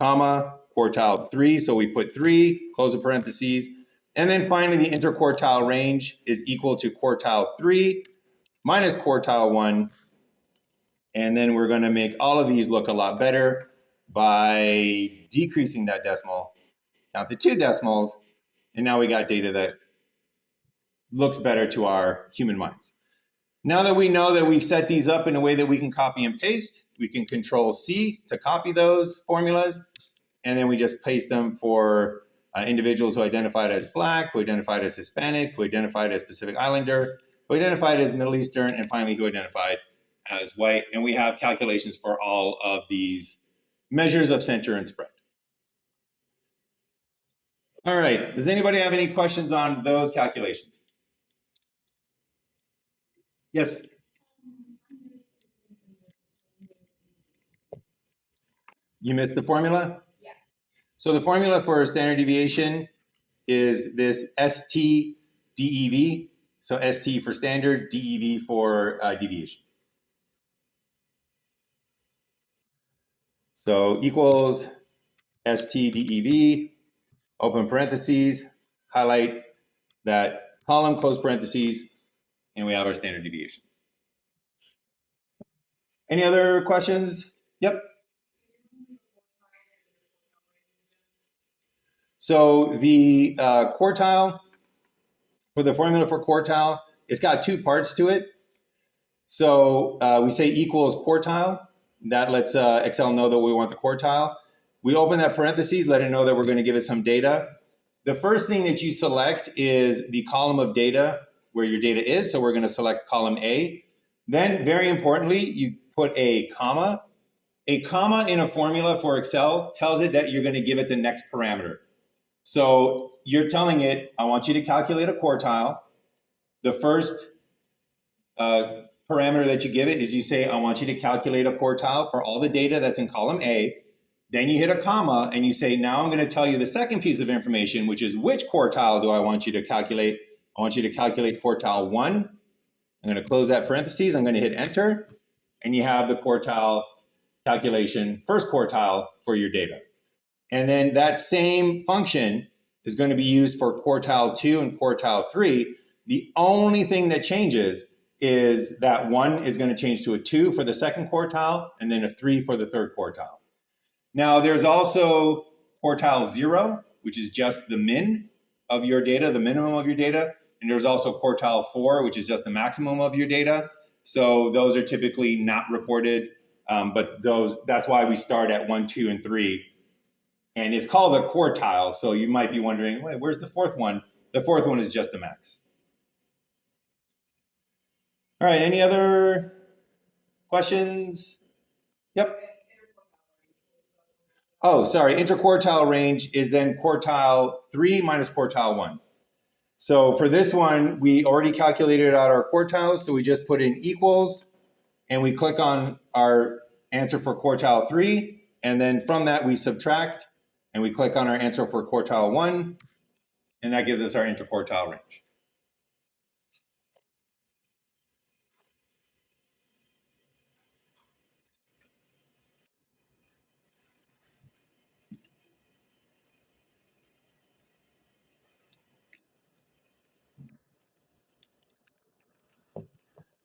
comma, quartile 3. So we put 3, close the parentheses. And then finally, the interquartile range is equal to quartile 3 minus quartile 1. And then we're going to make all of these look a lot better by decreasing that decimal down to 2 decimals. And now we got data that looks better to our human minds. Now that we know that we've set these up in a way that we can copy and paste, we can Control C to copy those formulas. And then we just paste them for individuals who identified as Black, who identified as Hispanic, who identified as Pacific Islander, who identified as Middle Eastern, and finally who identified as white. And we have calculations for all of these measures of center and spread. All right, does anybody have any questions on those calculations? Yes? You missed the formula? Yeah. So the formula for standard deviation is this STDEV. So ST for standard, DEV for deviation. So equals STDEV, open parentheses, highlight that column, close parentheses, and we have our standard deviation. Any other questions? Yep. So the quartile, for the formula for quartile, it's got 2 parts to it. So we say equals quartile. That lets Excel know that we want the quartile. We open that parentheses, let it know that we're going to give it some data. The first thing that you select is the column of data where your data is. So we're going to select column A. Then, very importantly, you put a comma. A comma in a formula for Excel tells it that you're going to give it the next parameter. So you're telling it, I want you to calculate a quartile. The first parameter that you give it is you say, I want you to calculate a quartile for all the data that's in column A. Then you hit a comma and you say, now I'm going to tell you the second piece of information, which is which quartile do I want you to calculate? I want you to calculate quartile 1. I'm going to close that parentheses. I'm going to hit enter, and you have the quartile calculation, first quartile for your data. And then that same function is going to be used for quartile 2 and quartile 3. The only thing that changes is that 1 is going to change to a 2 for the second quartile, and then a 3 for the third quartile. Now, there's also quartile 0, which is just the min of your data, the minimum of your data. And there's also quartile 4, which is just the maximum of your data. So those are typically not reported, but that's why we start at 1, 2, and 3. And it's called a quartile. So you might be wondering, wait, where's the fourth one? The fourth one is just the max. All right, any other questions? Yep. Oh, sorry, interquartile range is then quartile 3 minus quartile 1. So for this one, we already calculated out our quartiles. So we just put in equals and we click on our answer for quartile 3. And then from that, we subtract and we click on our answer for quartile 1. And that gives us our interquartile range.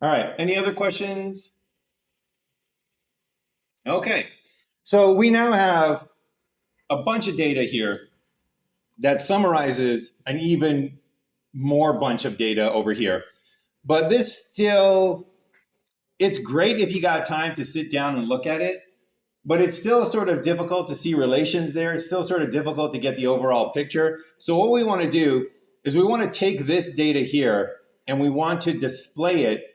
All right, any other questions? Okay, so we now have a bunch of data here that summarizes an even more bunch of data over here. But this still, it's great if you got time to sit down and look at it, but it's still sort of difficult to see relations there. It's still sort of difficult to get the overall picture. So what we want to do is we want to take this data here and we want to display it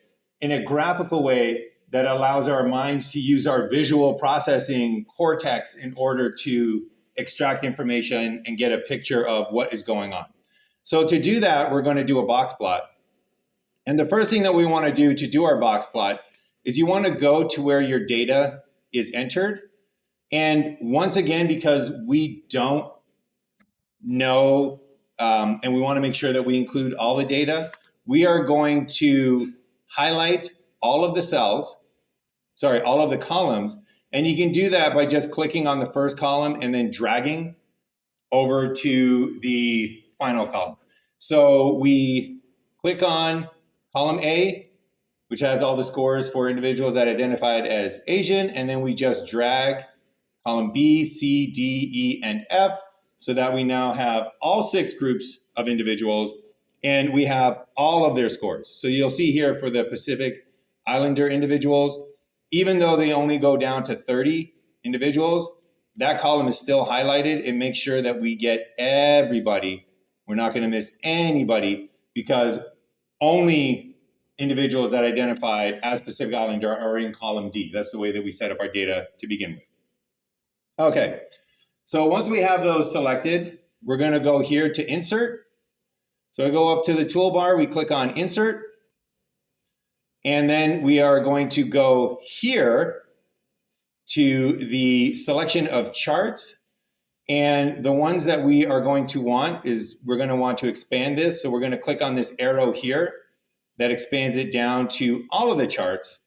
in a graphical way that allows our minds to use our visual processing cortex in order to extract information and get a picture of what is going on. So to do that, we're going to do a box plot. And the first thing that we want to do our box plot is you want to go to where your data is entered. And once again, because we don't know, and we want to make sure that we include all the data, we are going to highlight all of the cells, all of the columns. And you can do that by just clicking on the first column and then dragging over to the final column. So we click on column A, which has all the scores for individuals that identified as Asian, and then we just drag column B, C, D, E, and F, so that we now have all 6 groups of individuals, and we have all of their scores. So you'll see here for the Pacific Islander individuals, even though they only go down to 30 individuals, that column is still highlighted. It makes sure that we get everybody. We're not going to miss anybody because only individuals that identified as Pacific Islander are in column D. That's the way that we set up our data to begin with. Okay, so once we have those selected, we're going to go here to insert. So I go up to the toolbar, we click on insert, and then we are going to go here to the selection of charts. And the ones that we are going to want is we're going to want to expand this. So we're going to click on this arrow here that expands it down to all of the charts.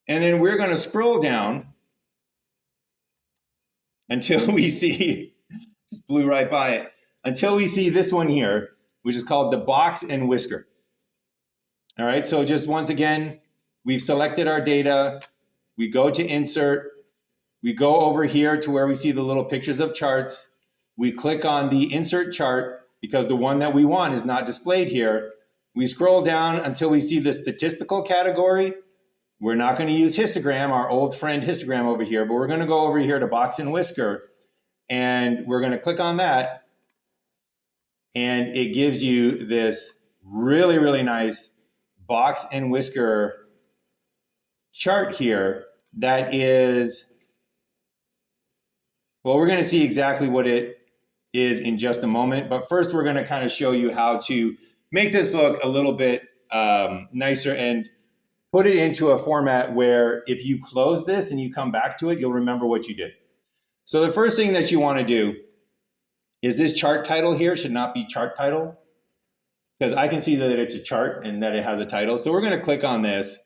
And then we're going to scroll down until we see, just blew right by it, until we see this one here, which is called the box and whisker. All right, so just once again, we've selected our data. We go to insert. We go over here to where we see the little pictures of charts. We click on the insert chart because the one that we want is not displayed here. We scroll down until we see the statistical category. We're not going to use histogram, our old friend histogram over here, but we're going to go over here to box and whisker, and we're going to click on that. And it gives you this really, really nice box and whisker chart here that is, well, we're going to see exactly what it is in just a moment. But first, we're going to kind of show you how to make this look a little bit nicer and put it into a format where if you close this and you come back to it, you'll remember what you did. So the first thing that you want to do is this chart title here should not be chart title. because I can see that it's a chart and that it has a title. So we're going to click on this,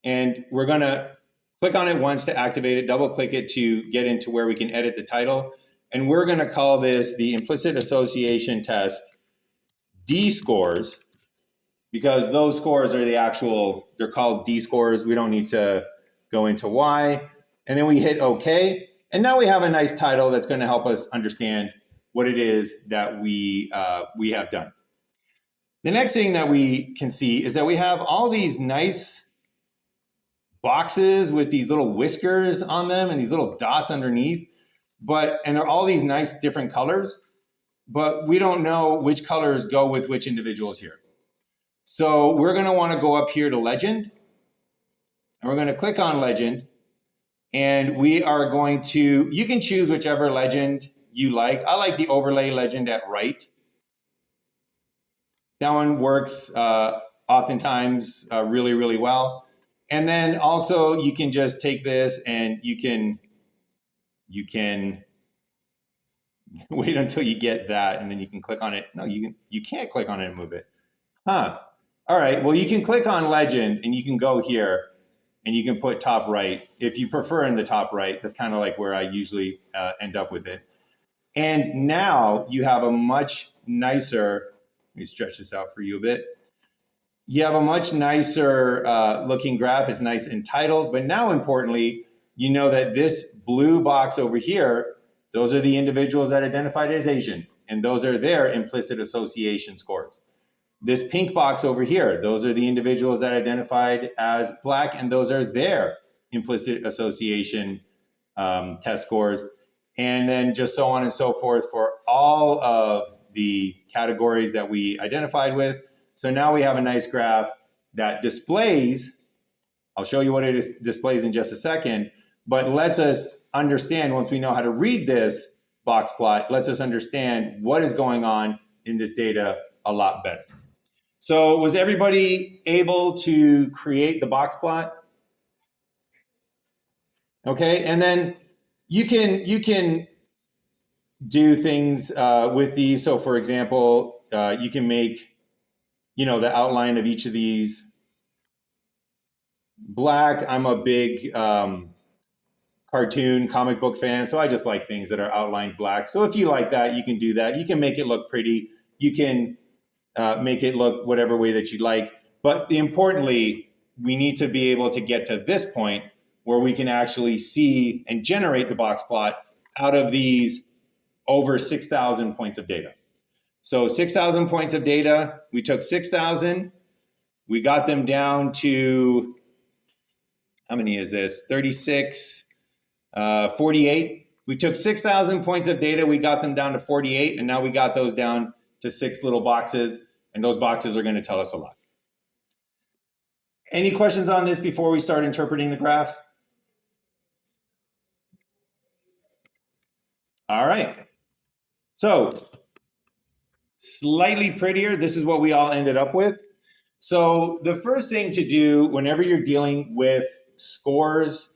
and we're going to click on it once to activate it, double click it to get into where we can edit the title. And we're going to call this the Implicit Association Test D scores, because those scores are the actual, they're called D scores. We don't need to go into why. And then we hit OK. And now we have a nice title that's going to help us understand what it is that we have done. The next thing that we can see is that we have all these nice boxes with these little whiskers on them and these little dots underneath, and they're all these nice different colors, but we don't know which colors go with which individuals here. So we're going to want to go up here to Legend, and we're going to click on Legend, and we are going to, you can choose whichever legend you like. I like the overlay legend at right. That one works oftentimes really, really well. And then also you can just take this and you can wait until you get that, and then you can click on it. No, you can't click on it and move it. Huh. All right, well, you can click on Legend and you can go here and you can put top right. If you prefer in the top right, that's kind of like where I usually end up with it. And now you have a much nicer, let me stretch this out for you a bit. You have a much nicer looking graph. It's nice and titled, but now importantly, you know that this blue box over here, those are the individuals that identified as Asian, and those are their implicit association scores. This pink box over here, those are the individuals that identified as Black, and those are their implicit association test scores. And then just so on and so forth for all of the categories that we identified with. So now we have a nice graph that displays, I'll show you what it displays in just a second, but lets us understand, once we know how to read this box plot, lets us understand what is going on in this data a lot better. So was everybody able to create the box plot? Okay, and then you can do things with these. So for example, you can make, the outline of each of these black. I'm a big cartoon comic book fan, so I just like things that are outlined black. So if you like that, you can do that. You can make it look pretty. You can make it look whatever way that you like. But importantly, we need to be able to get to this point where we can actually see and generate the box plot out of these over 6,000 points of data. So 6,000 points of data, we took 6,000, we got them down to, how many is this? 36, 48. We took 6,000 points of data, we got them down to 48, and now we got those down to 6 little boxes, and those boxes are going to tell us a lot. Any questions on this before we start interpreting the graph? All right. So slightly prettier, this is what we all ended up with. So the first thing to do whenever you're dealing with scores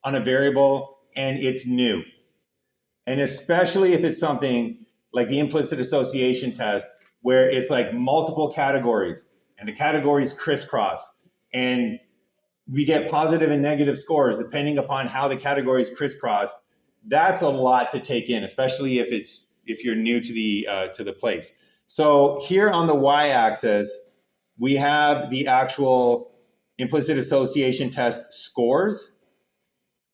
on a variable and it's new, and especially if it's something like the implicit association test, where it's like multiple categories and the categories crisscross, and we get positive and negative scores depending upon how the categories crisscross, that's a lot to take in, especially if you're new to the place. So here on the y-axis, we have the actual implicit association test scores.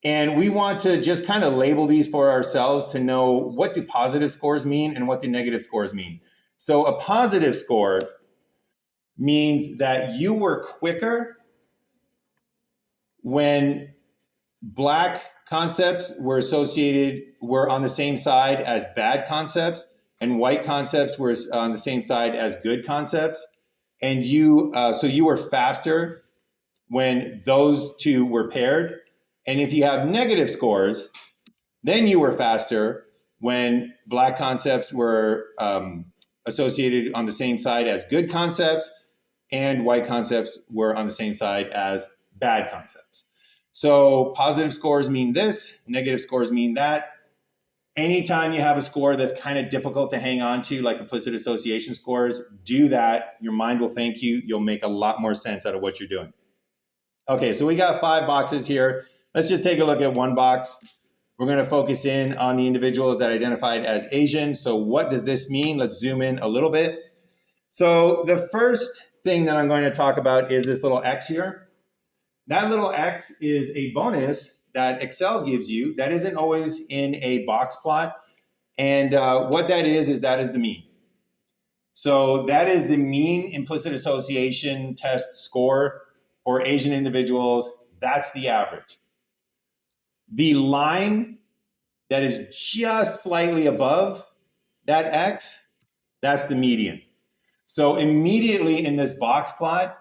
And we want to just kind of label these for ourselves to know what do positive scores mean and what do negative scores mean. So a positive score means that you were quicker when black concepts were on the same side as bad concepts, and white concepts were on the same side as good concepts. And so you were faster when those two were paired. And if you have negative scores, then you were faster when black concepts were associated on the same side as good concepts, and white concepts were on the same side as bad concepts. So positive scores mean this, negative scores mean that. Anytime you have a score that's kind of difficult to hang on to, like implicit association scores, do that. Your mind will thank you. You'll make a lot more sense out of what you're doing. Okay, so we got 5 boxes here. Let's just take a look at one box. We're going to focus in on the individuals that identified as Asian. So what does this mean? Let's zoom in a little bit. So the first thing that I'm going to talk about is this little X here. That little X is a bonus that Excel gives you that isn't always in a box plot. And what that is that is the mean. So that is the mean implicit association test score for Asian individuals. That's the average. The line that is just slightly above that X, that's the median. So immediately in this box plot,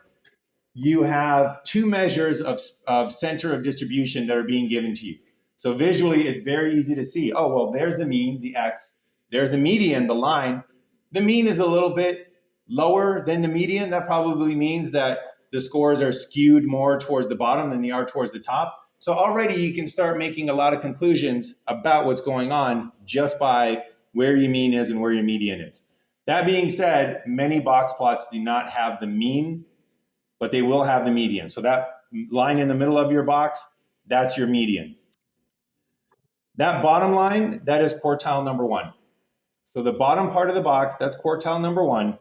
you have 2 measures of center of distribution that are being given to you. So visually, it's very easy to see, oh, well, there's the mean, the X. There's the median, the line. The mean is a little bit lower than the median. That probably means that the scores are skewed more towards the bottom than they are towards the top. So already you can start making a lot of conclusions about what's going on just by where your mean is and where your median is. That being said, many box plots do not have the mean, but they will have the median. So that line in the middle of your box, that's your median. That bottom line, that is quartile number 1. So the bottom part of the box, that's quartile number 1.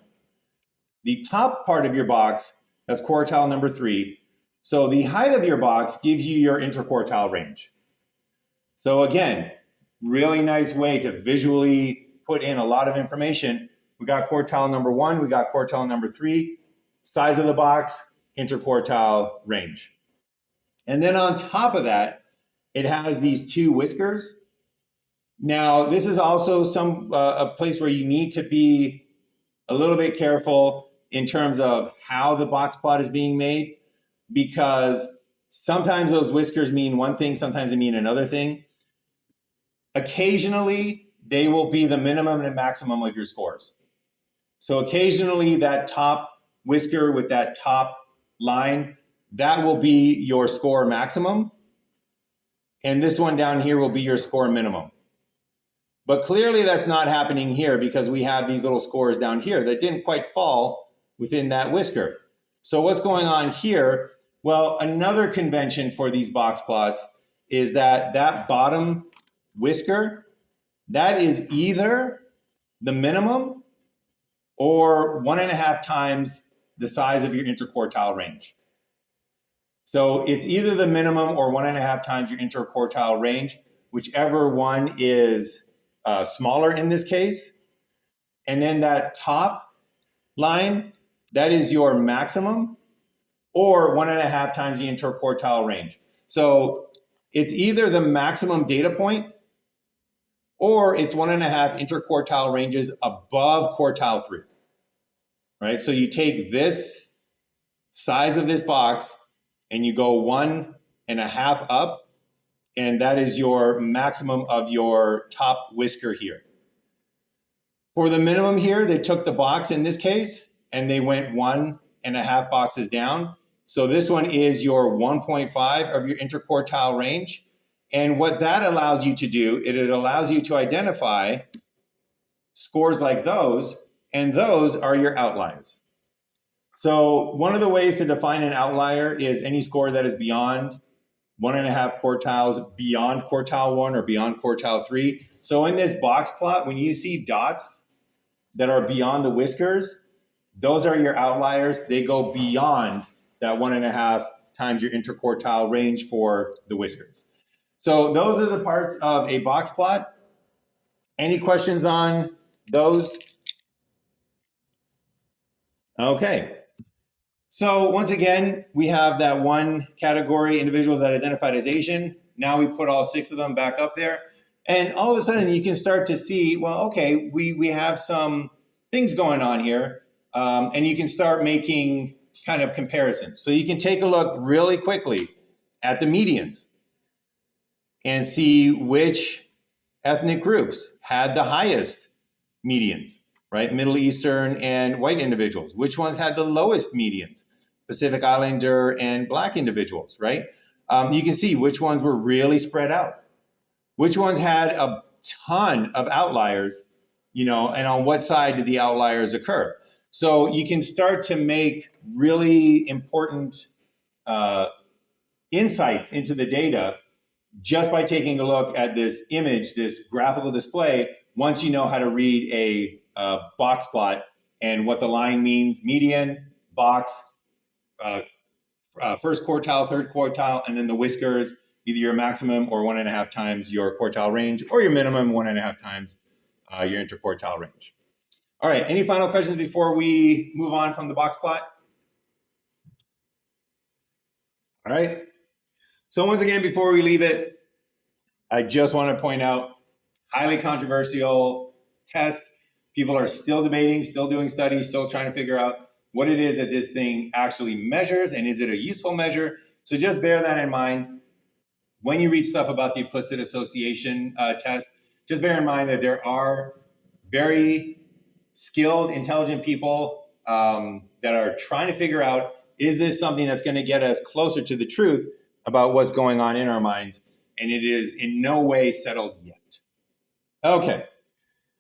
The top part of your box, that's quartile number 3. So the height of your box gives you your interquartile range. So again, really nice way to visually put in a lot of information. We got quartile number 1, we got quartile number 3, size of the box, interquartile range. And then on top of that, it has these 2 whiskers. Now, this is also a place where you need to be a little bit careful in terms of how the box plot is being made, because sometimes those whiskers mean one thing, sometimes they mean another thing. Occasionally, they will be the minimum and maximum of your scores. So occasionally that top whisker with that top line, that will be your score maximum. And this one down here will be your score minimum. But clearly that's not happening here because we have these little scores down here that didn't quite fall within that whisker. So what's going on here? Well, another convention for these box plots is that that bottom whisker, that is either the minimum or 1.5 times the size of your interquartile range. So it's either the minimum or 1.5 times your interquartile range, whichever one is smaller in this case. And then that top line, that is your maximum or 1.5 times the interquartile range. So it's either the maximum data point or it's 1.5 interquartile ranges above quartile 3, right? So you take this size of this box and you go 1.5 up, and that is your maximum of your top whisker here. For the minimum here, they took the box in this case and they went 1.5 boxes down. So this one is your 1.5 of your interquartile range. And what that allows you to do, it allows you to identify scores like those, and those are your outliers. So one of the ways to define an outlier is any score that is beyond 1.5 quartiles, beyond quartile 1 or beyond quartile 3. So in this box plot, when you see dots that are beyond the whiskers, those are your outliers. They go beyond that 1.5 times your interquartile range for the whiskers. So those are the parts of a box plot. Any questions on those? Okay. So once again, we have that one category, individuals that identified as Asian. Now we put all 6 of them back up there. And all of a sudden you can start to see, well, okay, we have some things going on here. And you can start making kind of comparisons. So you can take a look really quickly at the medians and see which ethnic groups had the highest medians, right? Middle Eastern and white individuals. Which ones had the lowest medians? Pacific Islander and Black individuals, right? You can see which ones were really spread out. Which ones had a ton of outliers, and on what side did the outliers occur. So you can start to make really important insights into the data just by taking a look at this image, this graphical display, once you know how to read a box plot and what the line means: median, box, first quartile, third quartile, and then the whiskers, either your maximum or 1.5 times your quartile range, or your minimum 1.5 times your interquartile range. All right, any final questions before we move on from the box plot? All right. So once again, before we leave it, I just want to point out, highly controversial test. People are still debating, still doing studies, still trying to figure out what it is that this thing actually measures, and is it a useful measure? So just bear that in mind. When you read stuff about the implicit association test, just bear in mind that there are very skilled, intelligent people that are trying to figure out, is this something that's going to get us closer to the truth about what's going on in our minds? And it is in no way settled yet. Okay,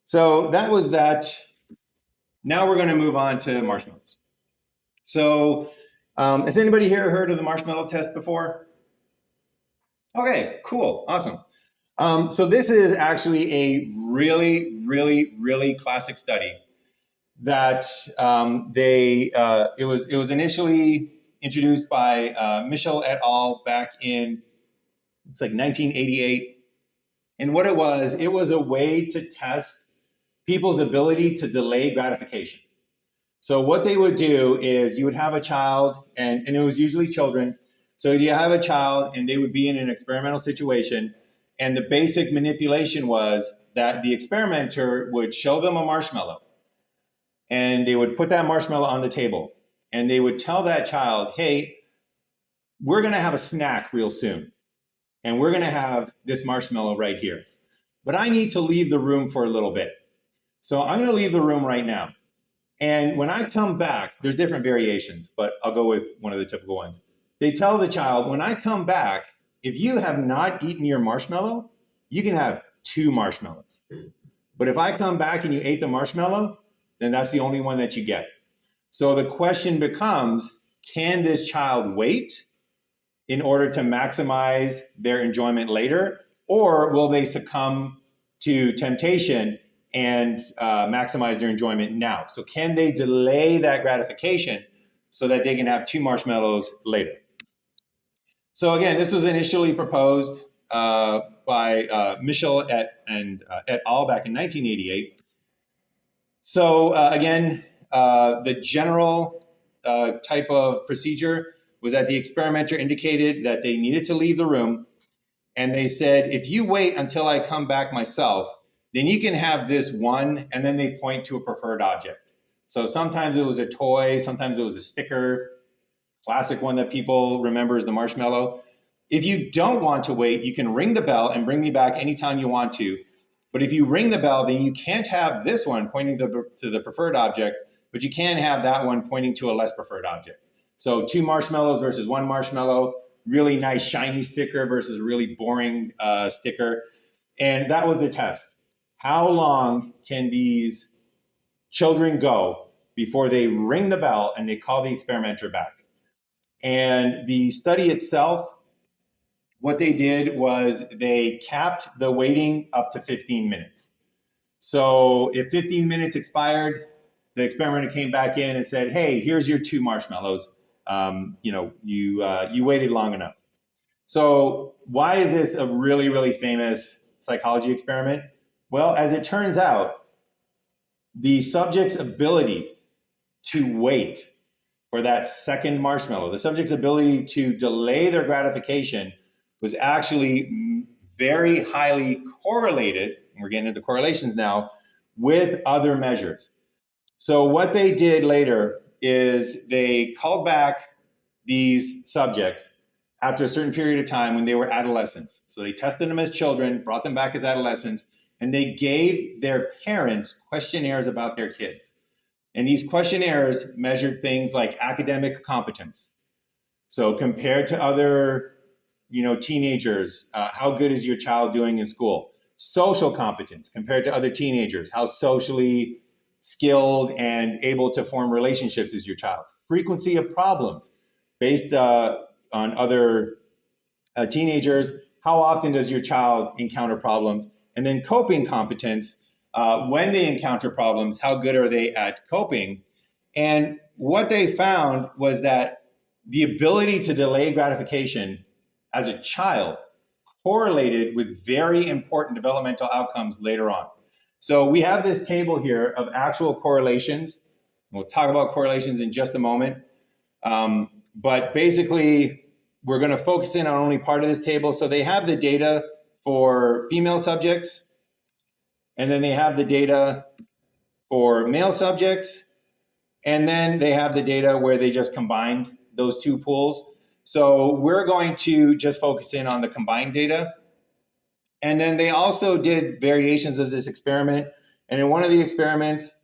so that was that. Now we're going to move on to marshmallows. So has anybody here heard of the marshmallow test before? Okay, cool, awesome. So this is actually a really, really, really classic study that it was initially introduced by Michel et al. Back in, it's like 1988. And what it was a way to test people's ability to delay gratification. So what they would do is you would have a child, and it was usually children. So you have a child and they would be in an experimental situation. And the basic manipulation was that the experimenter would show them a marshmallow, and they would put that marshmallow on the table, and they would tell that child, hey, we're going to have a snack real soon, and we're going to have this marshmallow right here. But I need to leave the room for a little bit. So I'm going to leave the room right now. And when I come back, there's different variations, but I'll go with one of the typical ones. They tell the child, when I come back, if you have not eaten your marshmallow, you can have 2 marshmallows. But if I come back and you ate the marshmallow, then that's the only one that you get. So the question becomes, can this child wait in order to maximize their enjoyment later? Or will they succumb to temptation and maximize their enjoyment now? So can they delay that gratification so that they can have 2 marshmallows later? So again, this was initially proposed by Michel et al. Back in 1988. So again, the general type of procedure was that the experimenter indicated that they needed to leave the room, and they said, if you wait until I come back myself, then you can have this one, and then they point to a preferred object. So sometimes it was a toy, sometimes it was a sticker. Classic one that people remember is the marshmallow. If you don't want to wait, you can ring the bell and bring me back anytime you want to. But if you ring the bell, then you can't have this one pointing to the preferred object, but you can have that one pointing to a less preferred object. So 2 marshmallows versus 1 marshmallow, really nice shiny sticker versus a really boring sticker. And that was the test. How long can these children go before they ring the bell and they call the experimenter back? And the study itself, what they did was they capped the waiting up to 15 minutes. So if 15 minutes expired, the experimenter came back in and said, hey, here's your 2 marshmallows. You waited long enough. So why is this a really, really famous psychology experiment? Well, as it turns out, the subject's ability to wait for that second marshmallow, the subject's ability to delay their gratification, was actually very highly correlated, and we're getting into correlations now, with other measures. So what they did later is they called back these subjects after a certain period of time when they were adolescents. So they tested them as children, brought them back as adolescents, and they gave their parents questionnaires about their kids. And these questionnaires measured things like academic competence. So compared to other teenagers, how good is your child doing in school? social competence compared to other teenagers. How socially skilled and able to form relationships is your child. Frequency of problems based on other teenagers. How often does your child encounter problems? And then coping competence. When they encounter problems, how good are they at coping? And what they found was that the ability to delay gratification as a child correlated with very important developmental outcomes later on. So we have this table here of actual correlations. We'll talk about correlations in just a moment. But basically, we're going to focus in on only part of this table. So they have the data for female subjects, and then they have the data for male subjects, and then they have the data where they just combined those two pools. So we're going to just focus in on the combined data. And then they also did variations of this experiment. And in one of the experiments,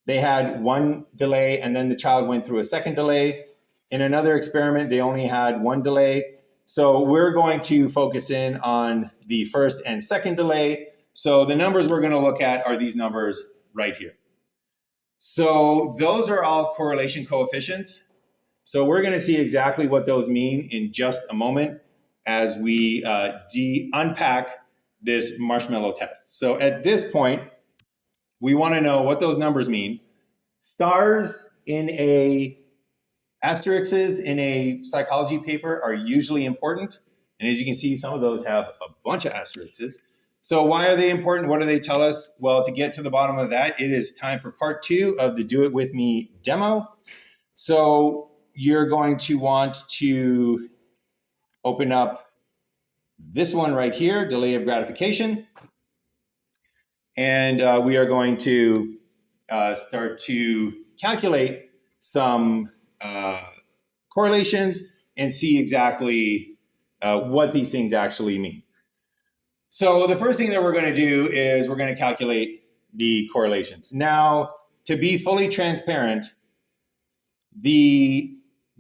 they had one delay and then the child went through a second delay. In another experiment, they only had one delay. So we're going to focus in on the first and second delay. So the numbers we're going to look at are these numbers right here. So those are all correlation coefficients. So we're going to see exactly what those mean in just a moment as we unpack this marshmallow test. So at this point, we want to know what those numbers mean. Stars in asterisks in a psychology paper are usually important. And as you can see, some of those have a bunch of asterisks. So why are they important? What do they tell us? Well, to get to the bottom of that, it is time for part 2 of the Do It With Me demo. So you're going to want to open up this one right here, delay of gratification. And we are going to start to calculate some correlations and see exactly what these things actually mean. So the first thing that we're going to do is we're going to calculate the correlations. Now, to be fully transparent, the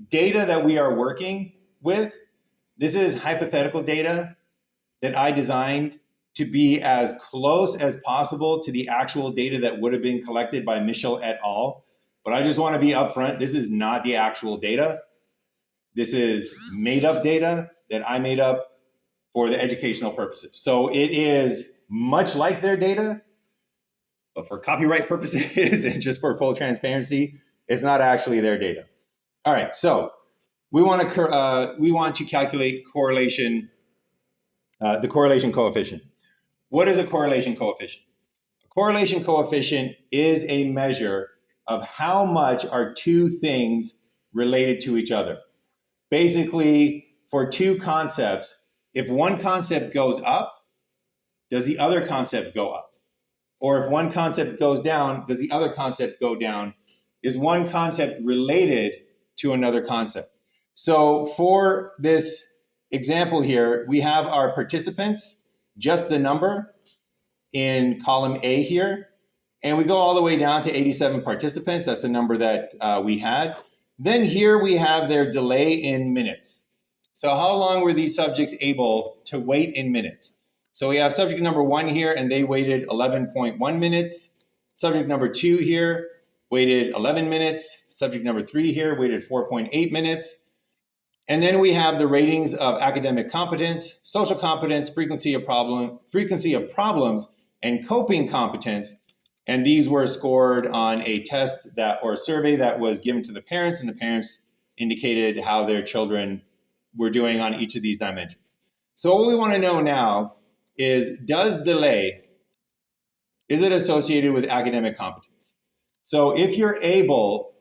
data that we are working with, this is hypothetical data that I designed to be as close as possible to the actual data that would have been collected by Michel et al. But I just want to be upfront, this is not the actual data. This is made up data that I made up for the educational purposes. So it is much like their data, but for copyright purposes and just for full transparency, it's not actually their data. All right, so we want to calculate correlation, the correlation coefficient. What is a correlation coefficient? A correlation coefficient is a measure of how much are two things related to each other. Basically, for two concepts, if one concept goes up, does the other concept go up? Or if one concept goes down, does the other concept go down? Is one concept related to another concept? So for this example here, we have our participants, just the number in column A here. And we go all the way down to 87 participants. That's the number that we had. Then here we have their delay in minutes. So how long were these subjects able to wait in minutes? So we have subject number 1 here, and they waited 11.1 minutes. Subject number 2 here waited 11 minutes. Subject number 3 here waited 4.8 minutes. And then we have the ratings of academic competence, social competence, frequency of problems, and coping competence. And these were scored on a test or a survey that was given to the parents, and the parents indicated how their children were doing on each of these dimensions. So what we want to know now is, does delay, is it associated with academic competence? So if you're able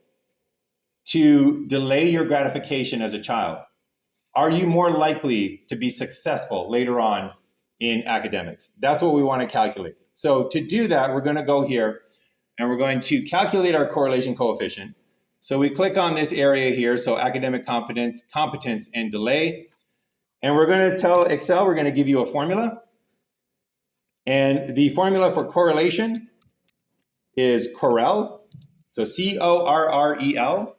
to delay your gratification as a child, are you more likely to be successful later on in academics? That's what we want to calculate. So to do that, we're going to go here and we're going to calculate our correlation coefficient. So we click on this area here, so academic competence, and delay. And we're going to tell Excel, we're going to give you a formula. And the formula for correlation is Correl, so C-O-R-R-E-L.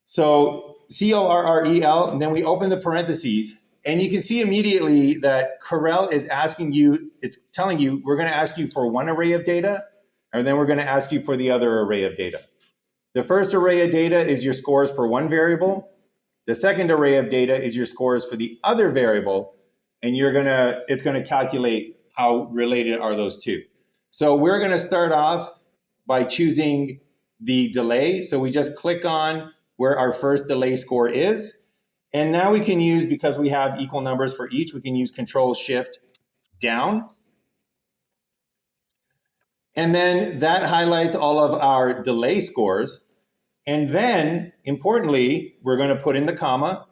So C-O-R-R-E-L, and then we open the parentheses, And you can see immediately that Corel is asking you, it's telling you, we're going to ask you for one array of data, and then we're going to ask you for the other array of data. The first array of data is your scores for one variable. The second array of data is your scores for the other variable, and it's going to calculate how related are those two. So we're going to start off by choosing the delay. So we just click on where our first delay score is. And now we can use, because we have equal numbers for each, we can use Control-Shift down. And then that highlights all of our delay scores. And then, importantly, we're going to put in the comma,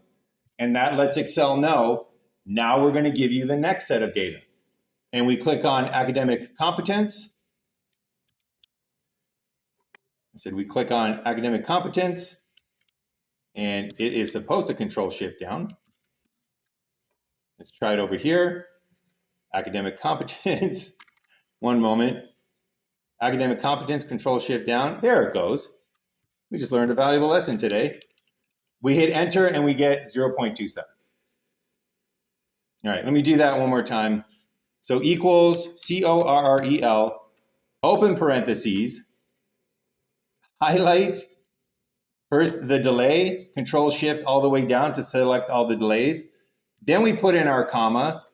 and that lets Excel know, now we're going to give you the next set of data. And we click on academic competence. We click on academic competence, and it is supposed to Control-Shift down. Let's try it over here. Academic competence. One moment. Academic competence, Control-Shift down. There it goes. We just learned a valuable lesson today. We hit enter and we get 0.27. All right, let me do that one more time. So equals CORREL, open parentheses, highlight first the delay, Control-Shift all the way down to select all the delays. Then we put in our comma.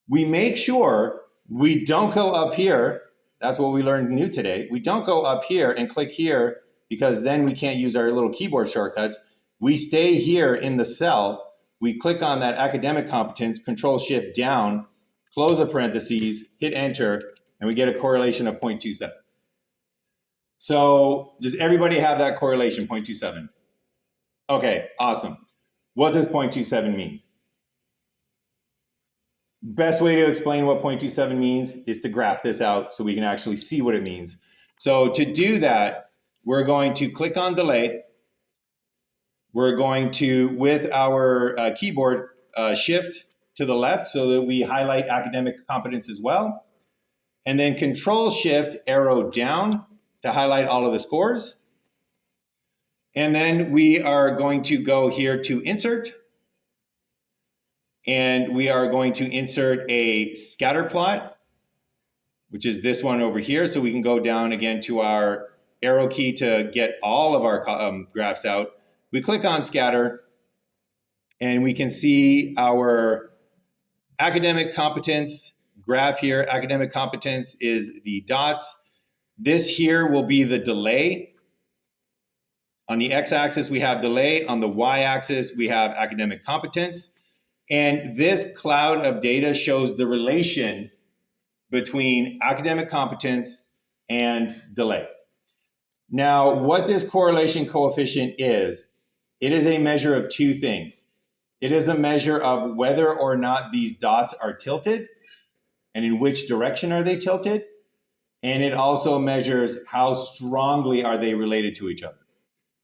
We make sure we don't go up here. That's what we learned new today. We don't go up here and click here, because then we can't use our little keyboard shortcuts. We stay here in the cell. We click on that academic competence, Control-Shift down, close the parentheses, hit enter, and we get a correlation of 0.27. So does everybody have that correlation, 0.27? Okay, awesome. What does 0.27 mean? Best way to explain what 0.27 means is to graph this out so we can actually see what it means. So to do that, we're going to click on delay. We're going to, with our keyboard, shift to the left so that we highlight academic competence as well. And then Control-Shift arrow down to highlight all of the scores. And then we are going to go here to insert. And we are going to insert a Scatterplot, which is this one over here. So we can go down again to our arrow key to get all of our graphs out. We click on scatter, and we can see our academic competence graph here. Academic competence is the dots. This here will be the delay. On the x-axis, we have delay. On the y-axis, we have academic competence. And this cloud of data shows the relation between academic competence and delay. Now, what this correlation coefficient is, it is a measure of two things. It is a measure of whether or not these dots are tilted and in which direction are they tilted. And it also measures how strongly are they related to each other.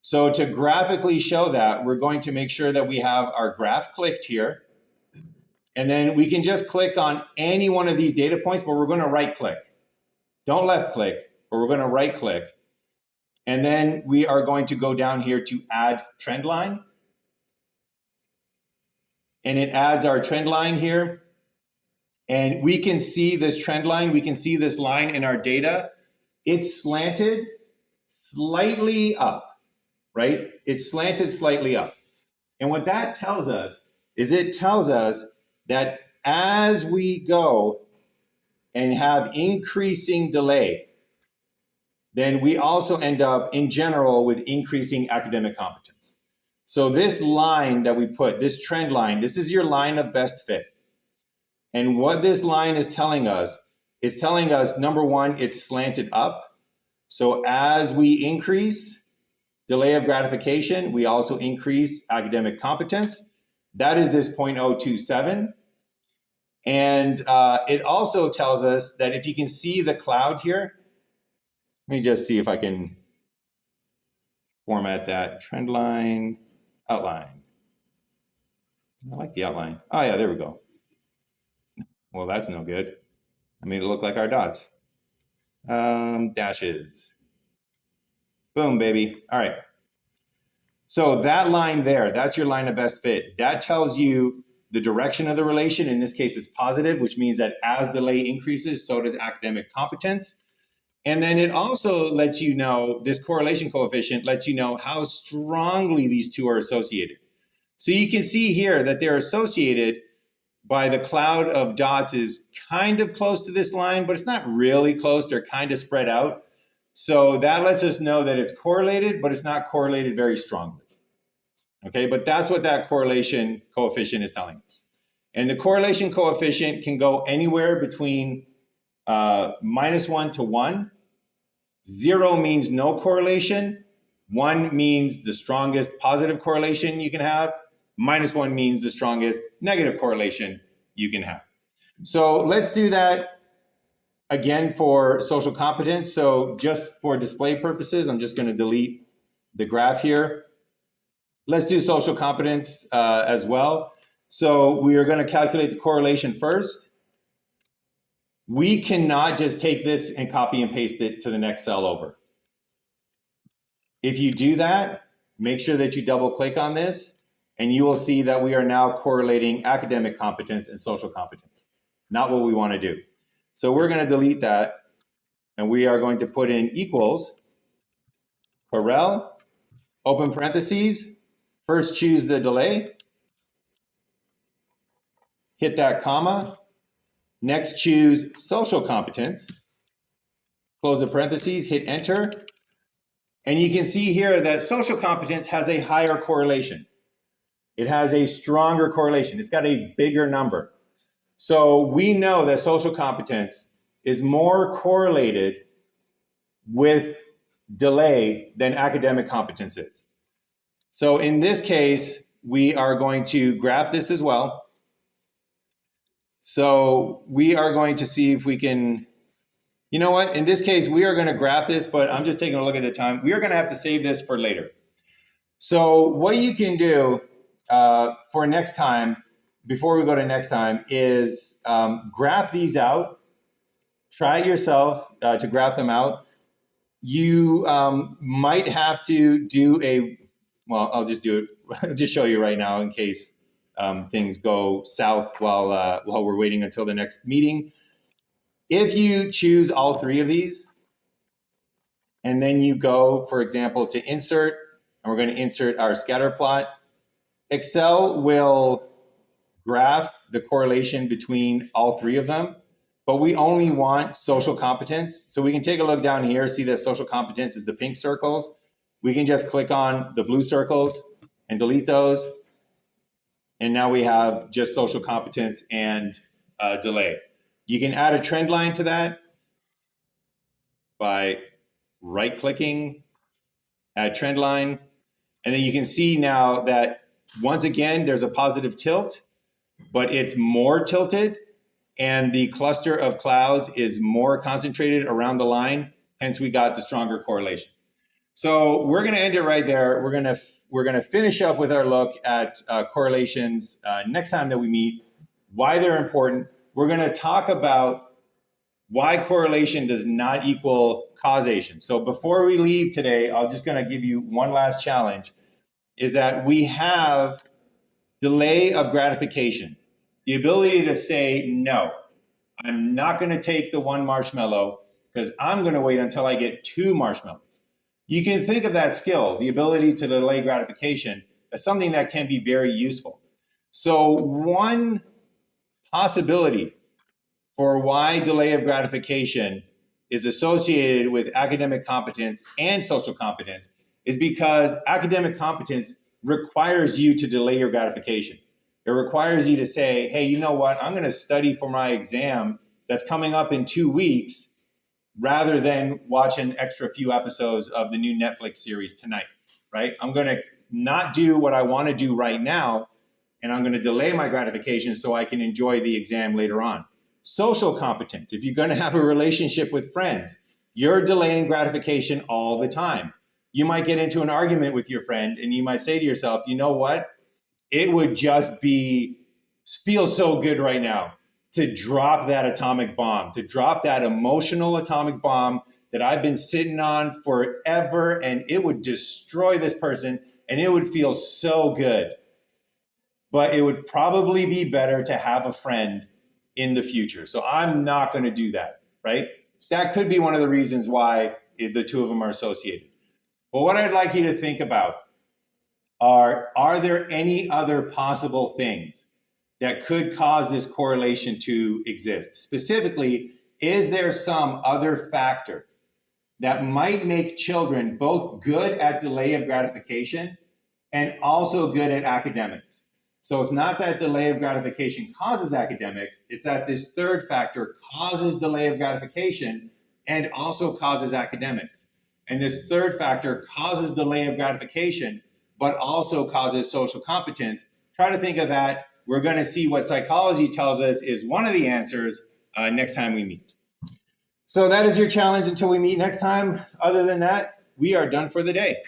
So to graphically show that, we're going to make sure that we have our graph clicked here. And then we can just click on any one of these data points, but we're going to right click. Don't left click, but we're going to right click. And then we are going to go down here to add trend line. And it adds our trend line here. And we can see this trend line. We can see this line in our data. It's slanted slightly up, right? It's slanted slightly up. And what that tells us is it tells us that as we go and have increasing delay, then we also end up in general with increasing academic competence. So this line that we put, this trend line, this is your line of best fit. And what this line is telling us, number one, it's slanted up. So as we increase delay of gratification, we also increase academic competence. That is this 0.027. And it also tells us that if you can see the cloud here, let me just see if I can format that. Trend line, outline. I like the outline. Oh yeah, there we go. Well, that's no good. I made it look like our dots. Dashes. Boom, baby. All right. So that line there, that's your line of best fit. That tells you the direction of the relation. In this case, it's positive, which means that as delay increases, so does academic competence. And then it also lets you know, this correlation coefficient lets you know how strongly these two are associated. So you can see here that they're associated by the cloud of dots is kind of close to this line, but it's not really close. They're kind of spread out. So that lets us know that it's correlated, but it's not correlated very strongly. Okay, but that's what that correlation coefficient is telling us. And the correlation coefficient can go anywhere between -1 to 1. 0 means no correlation. 1 means the strongest positive correlation you can have. -1 means the strongest negative correlation you can have. So let's do that again for social competence. So just for display purposes, I'm just going to delete the graph here. Let's do social competence as well. So we are going to calculate the correlation first. We cannot just take this and copy and paste it to the next cell over. If you do that, make sure that you double click on this and you will see that we are now correlating academic competence and social competence. Not what we want to do. So we're going to delete that and we are going to put in equals, correl, open parentheses, first choose the delay, hit that comma, next choose social competence, close the parentheses, hit enter, and you can see here that social competence has a higher correlation. It has a stronger correlation. It's got a bigger number. So we know that social competence is more correlated with delay than academic competence is. So in this case, we are going to graph this as well. So we are going to see if we can, you know what? In this case, we are going to graph this, but I'm just taking a look at the time. We are going to have to save this for later. So what you can do for next time, before we go to next time, is graph these out. Try it yourself to graph them out. You might have to do a, well, I'll just do it. I'll just show you right now in case things go south while we're waiting until the next meeting. If you choose all three of these, and then you go, for example, to insert, and we're going to insert our scatter plot, Excel will graph the correlation between all three of them, but we only want social competence. So we can take a look down here, see that social competence is the pink circles. We can just click on the blue circles and delete those. And now we have just social competence and delay. You can add a trend line to that by right-clicking, add trend line. And then you can see now that once again, there's a positive tilt, but it's more tilted and the cluster of clouds is more concentrated around the line. Hence we got the stronger correlation. So we're going to end it right there. We're going to finish up with our look at correlations next time that we meet, why they're important. We're going to talk about why correlation does not equal causation. So before we leave today, I'm just going to give you one last challenge, is that we have delay of gratification, the ability to say, no, I'm not going to take the one marshmallow because I'm going to wait until I get 2 marshmallows. You can think of that skill, the ability to delay gratification, as something that can be very useful. So one possibility for why delay of gratification is associated with academic competence and social competence is because academic competence requires you to delay your gratification. It requires you to say, hey, you know what? I'm going to study for my exam that's coming up in 2 weeks rather than watch an extra few episodes of the new Netflix series tonight, right? I'm going to not do what I want to do right now, and I'm going to delay my gratification so I can enjoy the exam later on. Social competence. If you're going to have a relationship with friends, you're delaying gratification all the time. You might get into an argument with your friend and you might say to yourself, you know what? It would just feel so good right now to drop that atomic bomb, to drop that emotional atomic bomb that I've been sitting on forever, and it would destroy this person and it would feel so good. but it would probably be better to have a friend in the future. So I'm not going to do that, right? That could be one of the reasons why the two of them are associated. But what I'd like you to think about are there any other possible things that could cause this correlation to exist? Specifically, is there some other factor that might make children both good at delay of gratification and also good at academics? So it's not that delay of gratification causes academics, it's that this third factor causes delay of gratification and also causes academics. And this third factor causes delay of gratification, but also causes social competence. Try to think of that. We're going to see what psychology tells us is one of the answers next time we meet. So that is your challenge until we meet next time. Other than that, we are done for the day.